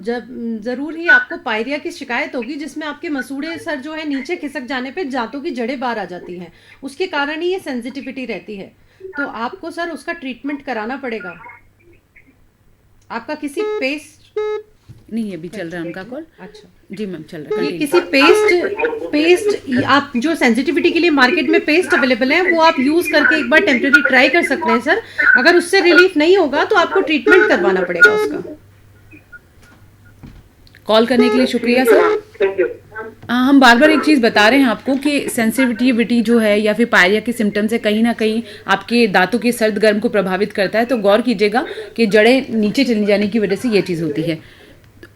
ज़रूर ही आपको पायरिया की शिकायत होगी, जिसमें आपके मसूड़े सर जो है नीचे खिसक जाने पे दांतों की जड़ें बाहर आ जाती हैं, उसके कारण ही ये सेंसिटिविटी रहती है। तो आपको सर उसका ट्रीटमेंट कराना पड़ेगा। आपका किसी पेस्ट नहीं, अभी चल रहा है उनका कॉल। अच्छा जी मैम, चल रहा है, ये continue। किसी पेस्ट आप जो सेंसिटिविटी के लिए मार्केट में पेस्ट अवेलेबल है वो आप यूज करके एक बार टेम्परेरी ट्राई कर सकते हैं सर। अगर उससे रिलीफ नहीं होगा तो आपको ट्रीटमेंट करवाना पड़ेगा उसका। कॉल करने के लिए शुक्रिया सर। Thank you. हम बार बार एक चीज़ बता रहे हैं आपको कि सेंसिटिविटी जो है या फिर पायरिया के सिम्टम्स है, कहीं ना कहीं आपके दांतों के सर्द गर्म को प्रभावित करता है। तो गौर कीजिएगा कि जड़ें नीचे चली जाने की वजह से ये चीज़ होती है।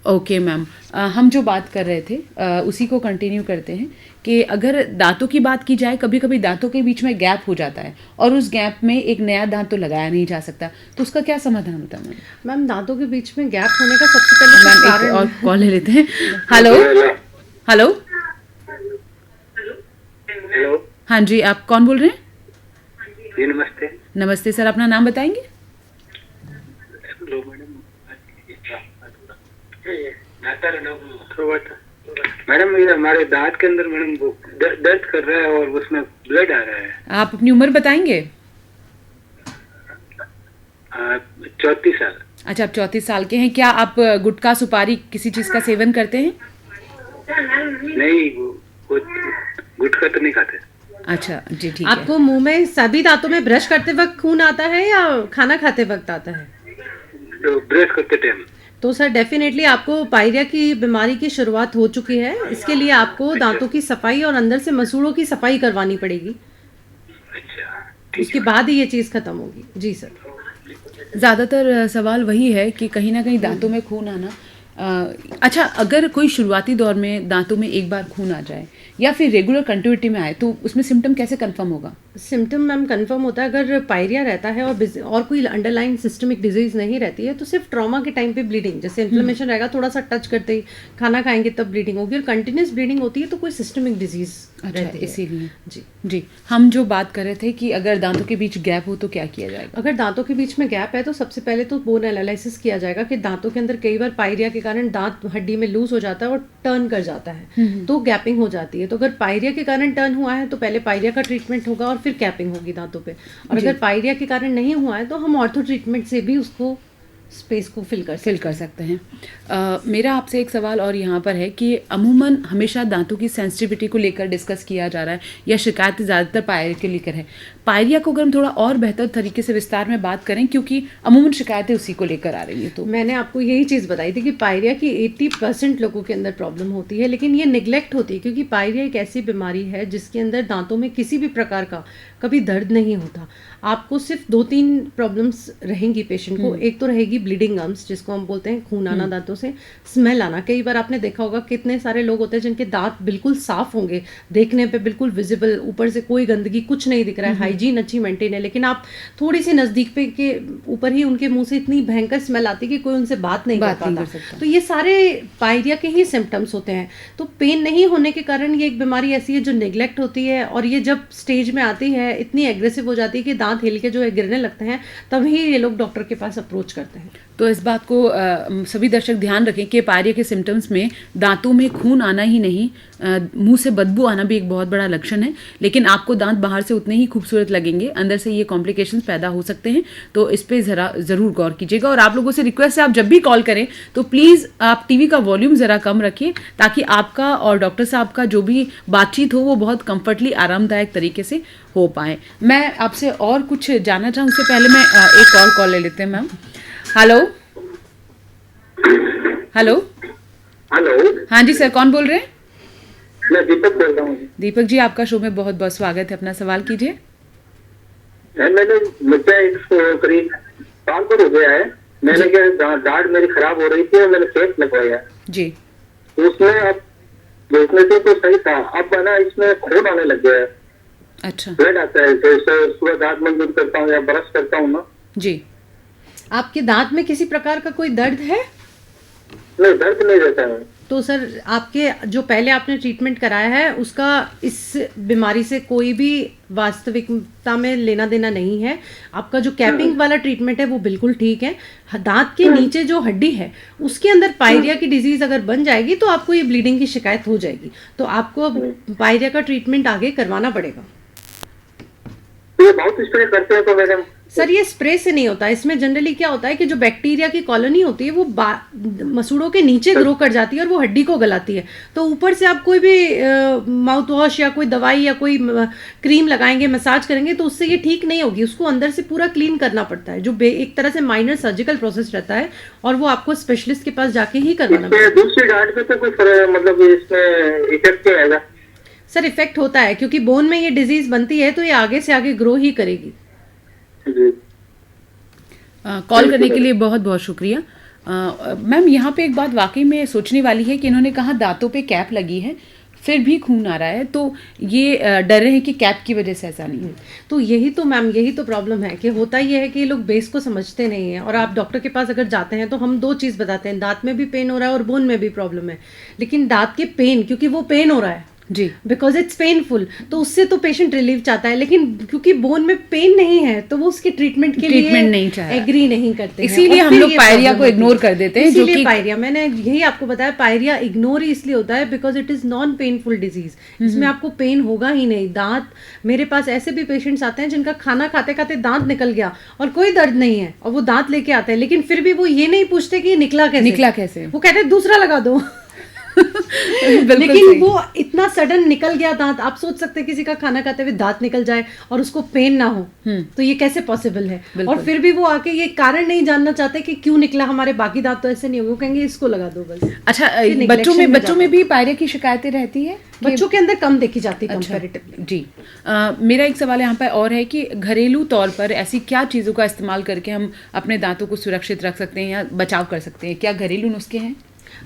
ओके मैम, हम जो बात कर रहे थे उसी को कंटिन्यू करते हैं कि अगर दांतों की बात की जाए, कभी कभी दांतों के बीच में गैप हो जाता है और उस गैप में एक नया दांत तो लगाया नहीं जा सकता, तो उसका क्या समाधान होता है मैम? मैम दांतों के बीच में गैप होने का सबसे पहले मैम एक कारण और कॉल ले लेते हैं। हेलो हेलो, हेलो हाँ जी, आप कौन बोल रहे हैं? जी नमस्ते। नमस्ते सर, अपना नाम बताएंगे? मैडम ये हमारे दांत के अंदर मैडम वो दर्द कर रहा है और उसमें ब्लड आ रहा है। आप अपनी उम्र बताएंगे? 34 साल। अच्छा, आप 34 साल के हैं। क्या आप गुटखा सुपारी किसी चीज़ का सेवन करते हैं? नहीं वो गुटखा तो नहीं खाते। अच्छा जी, ठीक है। आपको मुंह में सभी दांतों में ब्रश करते वक्त खून आता है या खाना खाते वक्त आता है? तो ब्रश करते टाइम। तो सर डेफिनेटली आपको पायरिया की बीमारी की शुरुआत हो चुकी है। इसके लिए आपको दांतों की सफाई और अंदर से मसूड़ों की सफाई करवानी पड़ेगी। अच्छा उसके बाद ही ये चीज़ खत्म होगी। जी सर। ज़्यादातर सवाल वही है कि कहीं ना कहीं दांतों में खून आना। अच्छा, अगर कोई शुरुआती दौर में दांतों में एक बार खून आ जाए या फिर रेगुलर कंटिन्यूटी में आए, तो उसमें सिम्टम कैसे कंफर्म होगा? सिम्टम मैम कंफर्म होता है अगर पायरिया रहता है और कोई अंडरलाइन सिस्टमिक डिजीज नहीं रहती है, तो सिर्फ ट्रॉमा के टाइम पे ब्लीडिंग, जैसे इन्फ्लेमेशन रहेगा थोड़ा सा टच करते ही खाना खाएंगे तब ब्लीडिंग होगी, और कंटिन्यूस ब्लीडिंग होती है तो कोई सिस्टमिक डिजीज अच्छा, इसीलिए जी जी हम जो बात कर रहे थे कि अगर दांतों के बीच गैप हो तो क्या किया जाएगा? अगर दांतों के बीच में गैप है तो सबसे पहले तो बोन एनालिसिस किया जाएगा कि दांतों के अंदर कई बार पायरिया के कारण दांत हड्डी में लूज हो जाता है और टर्न कर जाता है, तो गैपिंग हो जाती है। तो अगर पायरिया के कारण टर्न हुआ है तो पहले पायरिया का ट्रीटमेंट होगा और फिर कैपिंग होगी दांतों पे। और अगर पायरिया के कारण नहीं हुआ है तो हम ऑर्थो ट्रीटमेंट से भी उसको स्पेस को फिल कर सकते हैं। मेरा आपसे एक सवाल और यहाँ पर है कि अमूमन हमेशा दांतों की सेंसिटिविटी को लेकर डिस्कस किया जा रहा है या शिकायतें ज़्यादातर पायरिया के लेकर है। पायरिया को अगर हम थोड़ा और बेहतर तरीके से विस्तार में बात करें, क्योंकि अमूमन शिकायतें उसी को लेकर आ रही हैं। तो मैंने आपको यही चीज़ बताई थी कि पायरिया की 80% लोगों के अंदर प्रॉब्लम होती है, लेकिन ये निगलेक्ट होती है क्योंकि पायरिया एक ऐसी बीमारी है जिसके अंदर दांतों में किसी भी प्रकार का कभी दर्द नहीं होता। आपको सिर्फ 2-3 प्रॉब्लम्स रहेंगी पेशेंट को। एक तो रहेगी ब्लीडिंग गम्स, जिसको हम बोलते हैं खून आना दांतों से, स्मेल आना। कई बार आपने देखा होगा कितने सारे लोग होते हैं जिनके दांत बिल्कुल साफ होंगे, देखने पे बिल्कुल विजिबल, ऊपर से कोई गंदगी कुछ नहीं दिख रहा है, हाइजीन अच्छी मेंटेन है, लेकिन आप थोड़ी सी नजदीक पे के ऊपर ही उनके मुंह से इतनी भयंकर स्मेल आती है कि कोई उनसे बात नहीं कर पाता। तो ये सारे पायरिया के ही सिम्टम्स होते हैं। तो पेन नहीं होने के कारण ये एक बीमारी ऐसी है जो नेग्लेक्ट होती है, और ये जब स्टेज में आती है इतनी एग्रेसिव हो जाती है कि दांत हिल के जो है गिरने लगते हैं, तभी ये लोग डॉक्टर के पास अप्रोच करते हैं। तो इस बात को सभी दर्शक ध्यान रखें कि पायरिया के सिम्टम्स में दांतों में खून आना ही नहीं, मुंह से बदबू आना भी एक बहुत बड़ा लक्षण है। लेकिन आपको दांत बाहर से उतने ही खूबसूरत लगेंगे, अंदर से ये कॉम्प्लिकेशंस पैदा हो सकते हैं। तो इस पे ज़रूर गौर कीजिएगा। और आप लोगों से रिक्वेस्ट है, आप जब भी कॉल करें तो प्लीज़ आप टीवी का वॉल्यूम ज़रा कम रखिए, ताकि आपका और डॉक्टर साहब का जो भी बातचीत हो वो बहुत कम्फर्टली आरामदायक तरीके से हो पाए। मैं आपसे और कुछ जानना चाहूँ, उससे पहले मैं एक और कॉल ले लेते हैं मैम। Hello hello hello. हाँ जी सर, कौन बोल रहे हैं? मैं दीपक बोल रहा हूँ। दीपक जी, आपका शो में बहुत बहुत स्वागत है। अपना सवाल कीजिए। मैंने मुझे करीब 5 साल हो गया है। मैंने क्या दाढ़ मेरी खराब हो रही थी और मैंने पेस्ट लगवाया जी। तो उसमें अब देखने से तो सही था, अब है ना इसमें खून आने लग गया है। अच्छा, ब्लड आता है, तो सुबह दांत मंजूर करता हूँ या ब्रश करता हूँ ना। जी। आपके दांत में किसी प्रकार का कोई दर्द है? नहीं, दर्द नहीं रहता है। तो सर आपके जो पहले आपने ट्रीटमेंट कराया है उसका इस बीमारी से कोई भी वास्तविकता में लेना देना नहीं है। आपका जो कैपिंग वाला ट्रीटमेंट है वो बिल्कुल ठीक है। दांत के नीचे जो हड्डी है उसके अंदर पायरिया की डिजीज अगर बन जाएगी तो आपको ये ब्लीडिंग की शिकायत हो जाएगी, तो आपको अब पायरिया का ट्रीटमेंट आगे करवाना पड़ेगा। ये बहुत स्प्रे करते हैं तो मैडम। सर ये स्प्रे से नहीं होता, इसमें जनरली क्या होता है कि जो बैक्टीरिया की कॉलोनी होती है वो मसूड़ों के नीचे ग्रो कर जाती है और वो हड्डी को गलाती है। तो ऊपर से आप कोई भी माउथ वॉश या कोई दवाई या कोई क्रीम लगाएंगे, मसाज करेंगे तो उससे ये ठीक नहीं होगी। उसको अंदर से पूरा क्लीन करना पड़ता है, जो एक तरह से माइनर सर्जिकल प्रोसेस रहता है और वो आपको स्पेशलिस्ट के पास जाके ही करवाना पड़ता है। दूसरी डाइट पे तो कुछ मतलब इसमें इफेक्ट क्या आएगा? सर इफेक्ट होता है क्योंकि बोन में ये डिजीज बनती है तो ये आगे से आगे ग्रो ही करेगी। कॉल करने के लिए बहुत बहुत शुक्रिया। मैम यहाँ पे एक बात वाकई में सोचने वाली है कि इन्होंने कहा दांतों पे कैप लगी है फिर भी खून आ रहा है, तो ये डर रहे हैं कि कैप की वजह से ऐसा नहीं है। तो यही तो मैम यही तो प्रॉब्लम है कि होता ये है कि ये लोग बेस को समझते नहीं है। और आप डॉक्टर के पास अगर जाते हैं तो हम दो चीज़ बताते हैं, दांत में भी पेन हो रहा है और बोन में भी प्रॉब्लम है। लेकिन दांत के पेन, क्योंकि वो पेन हो रहा है जी, बिकॉज इट्स पेनफुल, तो उससे तो पेशेंट रिलीफ चाहता है। लेकिन क्योंकि बोन में पेन नहीं है तो वो उसके ट्रीटमेंट के लिए नहीं चाहे, एग्री नहीं करते, इसीलिए हम लोग पायरिया को इग्नोर कर देते हैं। जो कि पायरिया, मैंने यही आपको बताया, पायरिया इग्नोर ही इसलिए होता है because it is non painful disease. इसमें आपको पेन होगा ही नहीं। दांत, मेरे पास ऐसे भी पेशेंट्स आते हैं जिनका खाना खाते खाते दांत निकल गया और कोई दर्द नहीं है और वो दांत लेके आते हैं, लेकिन फिर भी वो ये नहीं पूछते कि निकला कैसे, वो कहते हैं दूसरा लगा दो। लेकिन वो इतना सडन निकल गया दांत, आप सोच सकते हैं किसी का खाना खाते हुए दांत निकल जाए और उसको पेन ना हो, तो ये कैसे पॉसिबल है? और फिर भी वो आके ये कारण नहीं जानना चाहते कि क्यों निकला, हमारे बाकी दांत तो ऐसे नहीं होंगे, वो कहेंगे इसको लगा दो बस। अच्छा, बच्चों में भी पायरिया की शिकायतें रहती है? बच्चों के अंदर कम देखी जाती है कंपैरेटिवली। जी, मेरा एक सवाल यहाँ पर और है कि घरेलू तौर पर ऐसी क्या चीज़ों का इस्तेमाल करके हम अपने दांतों को सुरक्षित रख सकते हैं या बचाव कर सकते हैं? क्या घरेलू नुस्खे हैं?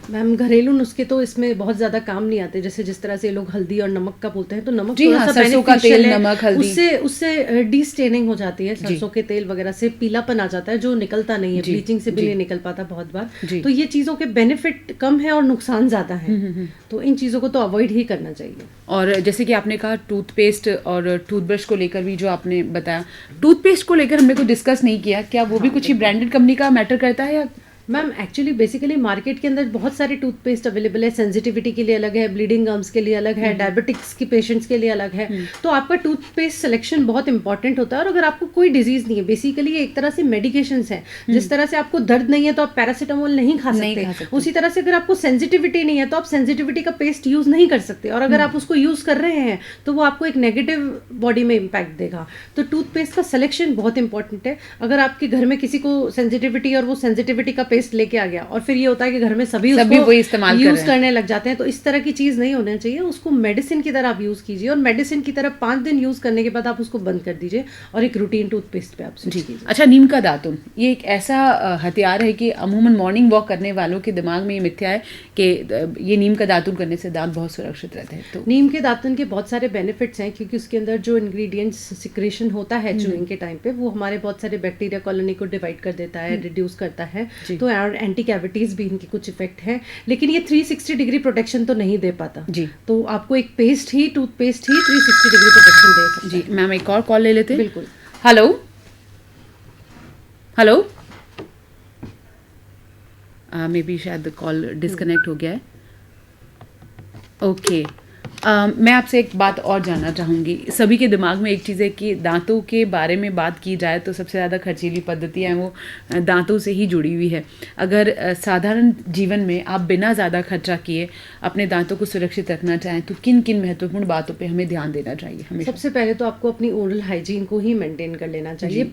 मैम घरेलू नुस्खे तो इसमें बहुत ज्यादा काम नहीं आते। जैसे जिस तरह से लोग हल्दी और नमक का बोलते हैं, तो नमक जी हाँ, सरसों का तेल, नमक, हल्दी, उससे डी स्टेनिंग हो जाती है। सरसों के तेल वगैरह से पीलापन आ जाता है जो निकलता नहीं है, ब्लीचिंग से भी नहीं निकल पाता बहुत बार। तो ये चीजों के बेनिफिट कम है और नुकसान ज्यादा है, तो इन चीजों को तो अवॉइड ही करना चाहिए। और जैसे कि आपने कहा टूथपेस्ट और टूथब्रश को लेकर भी जो आपने बताया, टूथपेस्ट को लेकर हमने कुछ डिस्कस नहीं किया, क्या वो भी कुछ ही ब्रांडेड कंपनी का मैटर करता है या? मैम एक्चुअली बेसिकली मार्केट के अंदर बहुत सारे टूथपेस्ट अवेलेबल है। सेंसिटिविटी के लिए अलग है, ब्लीडिंग गम्स के लिए अलग है, डायबिटिक्स के पेशेंट्स के लिए अलग है। तो आपका टूथपेस्ट सिलेक्शन बहुत इंपॉर्टेंट होता है। और अगर आपको कोई डिजीज नहीं है, बेसिकली ये एक तरह से मेडिकेशंस है। जिस तरह से आपको दर्द नहीं है तो आप पैरासीटामोल नहीं खा सकते, उसी तरह से अगर आपको सेंसिटिविटी नहीं है तो आप सेंसिटिविटी का पेस्ट यूज नहीं कर सकते। और अगर आप उसको यूज कर रहे हैं तो वो आपको एक नेगेटिव बॉडी में इम्पैक्ट देगा। तो टूथपेस्ट का सिलेक्शन बहुत इंपॉर्टेंट है। अगर आपके घर में किसी को सेंसिटिविटी और वो सेंसिटिविटी का पेस्ट लेके आ गया और फिर ये होता है कि घर में सभी उसको इस्तेमाल यूज करने लग जाते हैं, तो इस तरह की चीज नहीं होना चाहिए। उसको मेडिसिन की तरह आप यूज कीजिए और मेडिसिन की तरह 5 दिन यूज करने के बाद आप उसको बंद कर दीजिए और एक रूटीन टूथपेस्ट पे आप स्विच कीजिए। अच्छा, नीम का दातुन ये एक ऐसा हथियार है कि अमूमन मॉर्निंग वॉक करने वालों के दिमाग में ये मिथ्या है कि ये नीम का दातुन करने से दांत बहुत सुरक्षित रहते हैं। तो नीम के दातुन के बहुत सारे बेनिफिट्स हैं क्योंकि उसके अंदर जो इंग्रेडिएंट्स सिक्रेशन होता है च्यूइंग के टाइम पे, वो हमारे बहुत सारे बैक्टीरिया कॉलोनी को डिवाइड कर देता है, रिड्यूस करता है। तो एंटी कैविटीज भी इनके कुछ इफेक्ट है, लेकिन ये 360 डिग्री प्रोटेक्शन तो नहीं दे पाता जी। तो आपको एक पेस्ट ही, टूथपेस्ट ही 360 डिग्री प्रोटेक्शन दे सकता है। जी मैम, एक और कॉल ले लेते हैं। बिल्कुल। हेलो हेलो, मे बी शायद कॉल डिस्कनेक्ट हो गया है। ओके, मैं आपसे एक बात और जानना चाहूँगी। सभी के दिमाग में एक चीज़ है कि दांतों के बारे में बात की जाए तो सबसे ज़्यादा खर्चीली पद्धतियाँ हैं वो दांतों से ही जुड़ी हुई है। अगर साधारण जीवन में आप बिना ज़्यादा खर्चा किए अपने दांतों को सुरक्षित रखना चाहें तो किन किन महत्वपूर्ण बातों पे हमें ध्यान देना चाहिए? हमें सबसे पहले तो आपको अपनी ओरल हाइजीन को ही मेंटेन कर लेना चाहिए।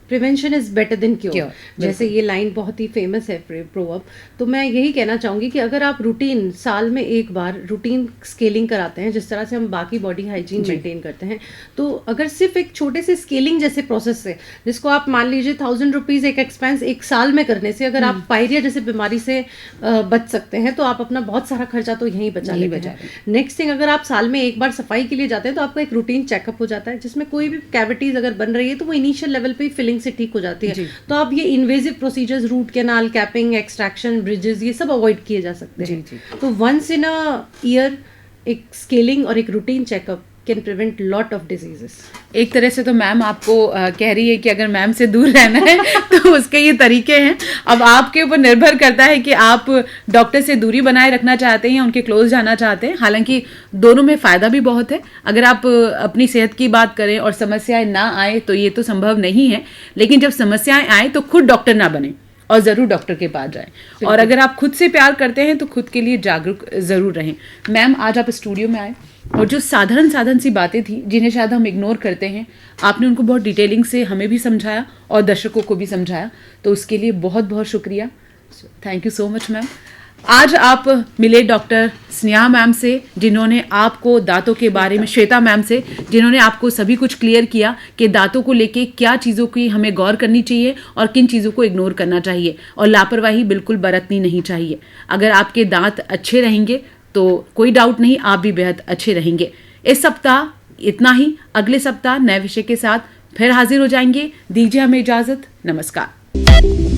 Prevention is better than cure, जैसे ये लाइन बहुत ही फेमस है प्रोवर्ब। तो मैं यही कहना चाहूँगी कि अगर आप रूटीन साल में एक बार रूटीन स्केलिंग कराते हैं, जिस तरह से हम बाकी बॉडी हाइजीन मेंटेन करते हैं, तो अगर सिर्फ एक छोटे से स्केलिंग जैसे प्रोसेस से, जिसको आप मान लीजिए 1000 रुपीज़ एक एक्सपेंस एक साल में करने से अगर आप पायरिया जैसे बीमारी से बच सकते हैं तो आप अपना बहुत सारा खर्चा तो यहीं बचा लेते हैं। नेक्स्ट थिंग, अगर आप साल में एक बार सफाई के लिए जाते हैं तो आपका एक रूटीन चेकअप हो जाता है जिसमें कोई भी कैविटीज अगर बन रही है तो वो इनिशियल लेवल पे फिलिंग स्वेलिंग से ठीक हो जाती जी। है, तो आप ये invasive procedures, root canal, capping, extraction, bridges, ये सब अवॉइड किए जा सकते हैं। जी। तो वंस इन अ ईयर एक स्केलिंग और एक routine checkup can prevent lot of diseases. एक तरह से तो मैम आपको कह रही है कि अगर मैम से दूर रहना है तो उसके ये तरीके हैं। अब आपके ऊपर निर्भर करता है कि आप डॉक्टर से दूरी बनाए रखना चाहते हैं या उनके क्लोज जाना चाहते हैं। हालांकि दोनों में फ़ायदा भी बहुत है। अगर आप अपनी सेहत की बात करें और समस्याएं ना आए तो ये तो संभव नहीं है, लेकिन जब समस्याएं आए तो खुद डॉक्टर ना बने और ज़रूर डॉक्टर के पास जाएं। और अगर आप खुद से प्यार करते हैं तो खुद के लिए जागरूक ज़रूर रहें। मैम, आज आप स्टूडियो में आए और जो साधारण सी बातें थी जिन्हें शायद हम इग्नोर करते हैं, आपने उनको बहुत डिटेलिंग से हमें भी समझाया और दर्शकों को भी समझाया, तो उसके लिए बहुत बहुत शुक्रिया। Thank you so much ma'am. आज आप मिले डॉक्टर स्नेहा मैम से, जिन्होंने आपको दांतों के बारे में, श्वेता मैम से, जिन्होंने आपको सभी कुछ क्लियर किया कि दांतों को लेके क्या चीज़ों की हमें गौर करनी चाहिए और किन चीज़ों को इग्नोर करना चाहिए, और लापरवाही बिल्कुल बरतनी नहीं चाहिए। अगर आपके दांत अच्छे रहेंगे तो कोई डाउट नहीं, आप भी बेहद अच्छे रहेंगे। इस सप्ताह इतना ही। अगले सप्ताह नए विषय के साथ फिर हाजिर हो जाएंगे। दीजिए हमें इजाज़त। नमस्कार।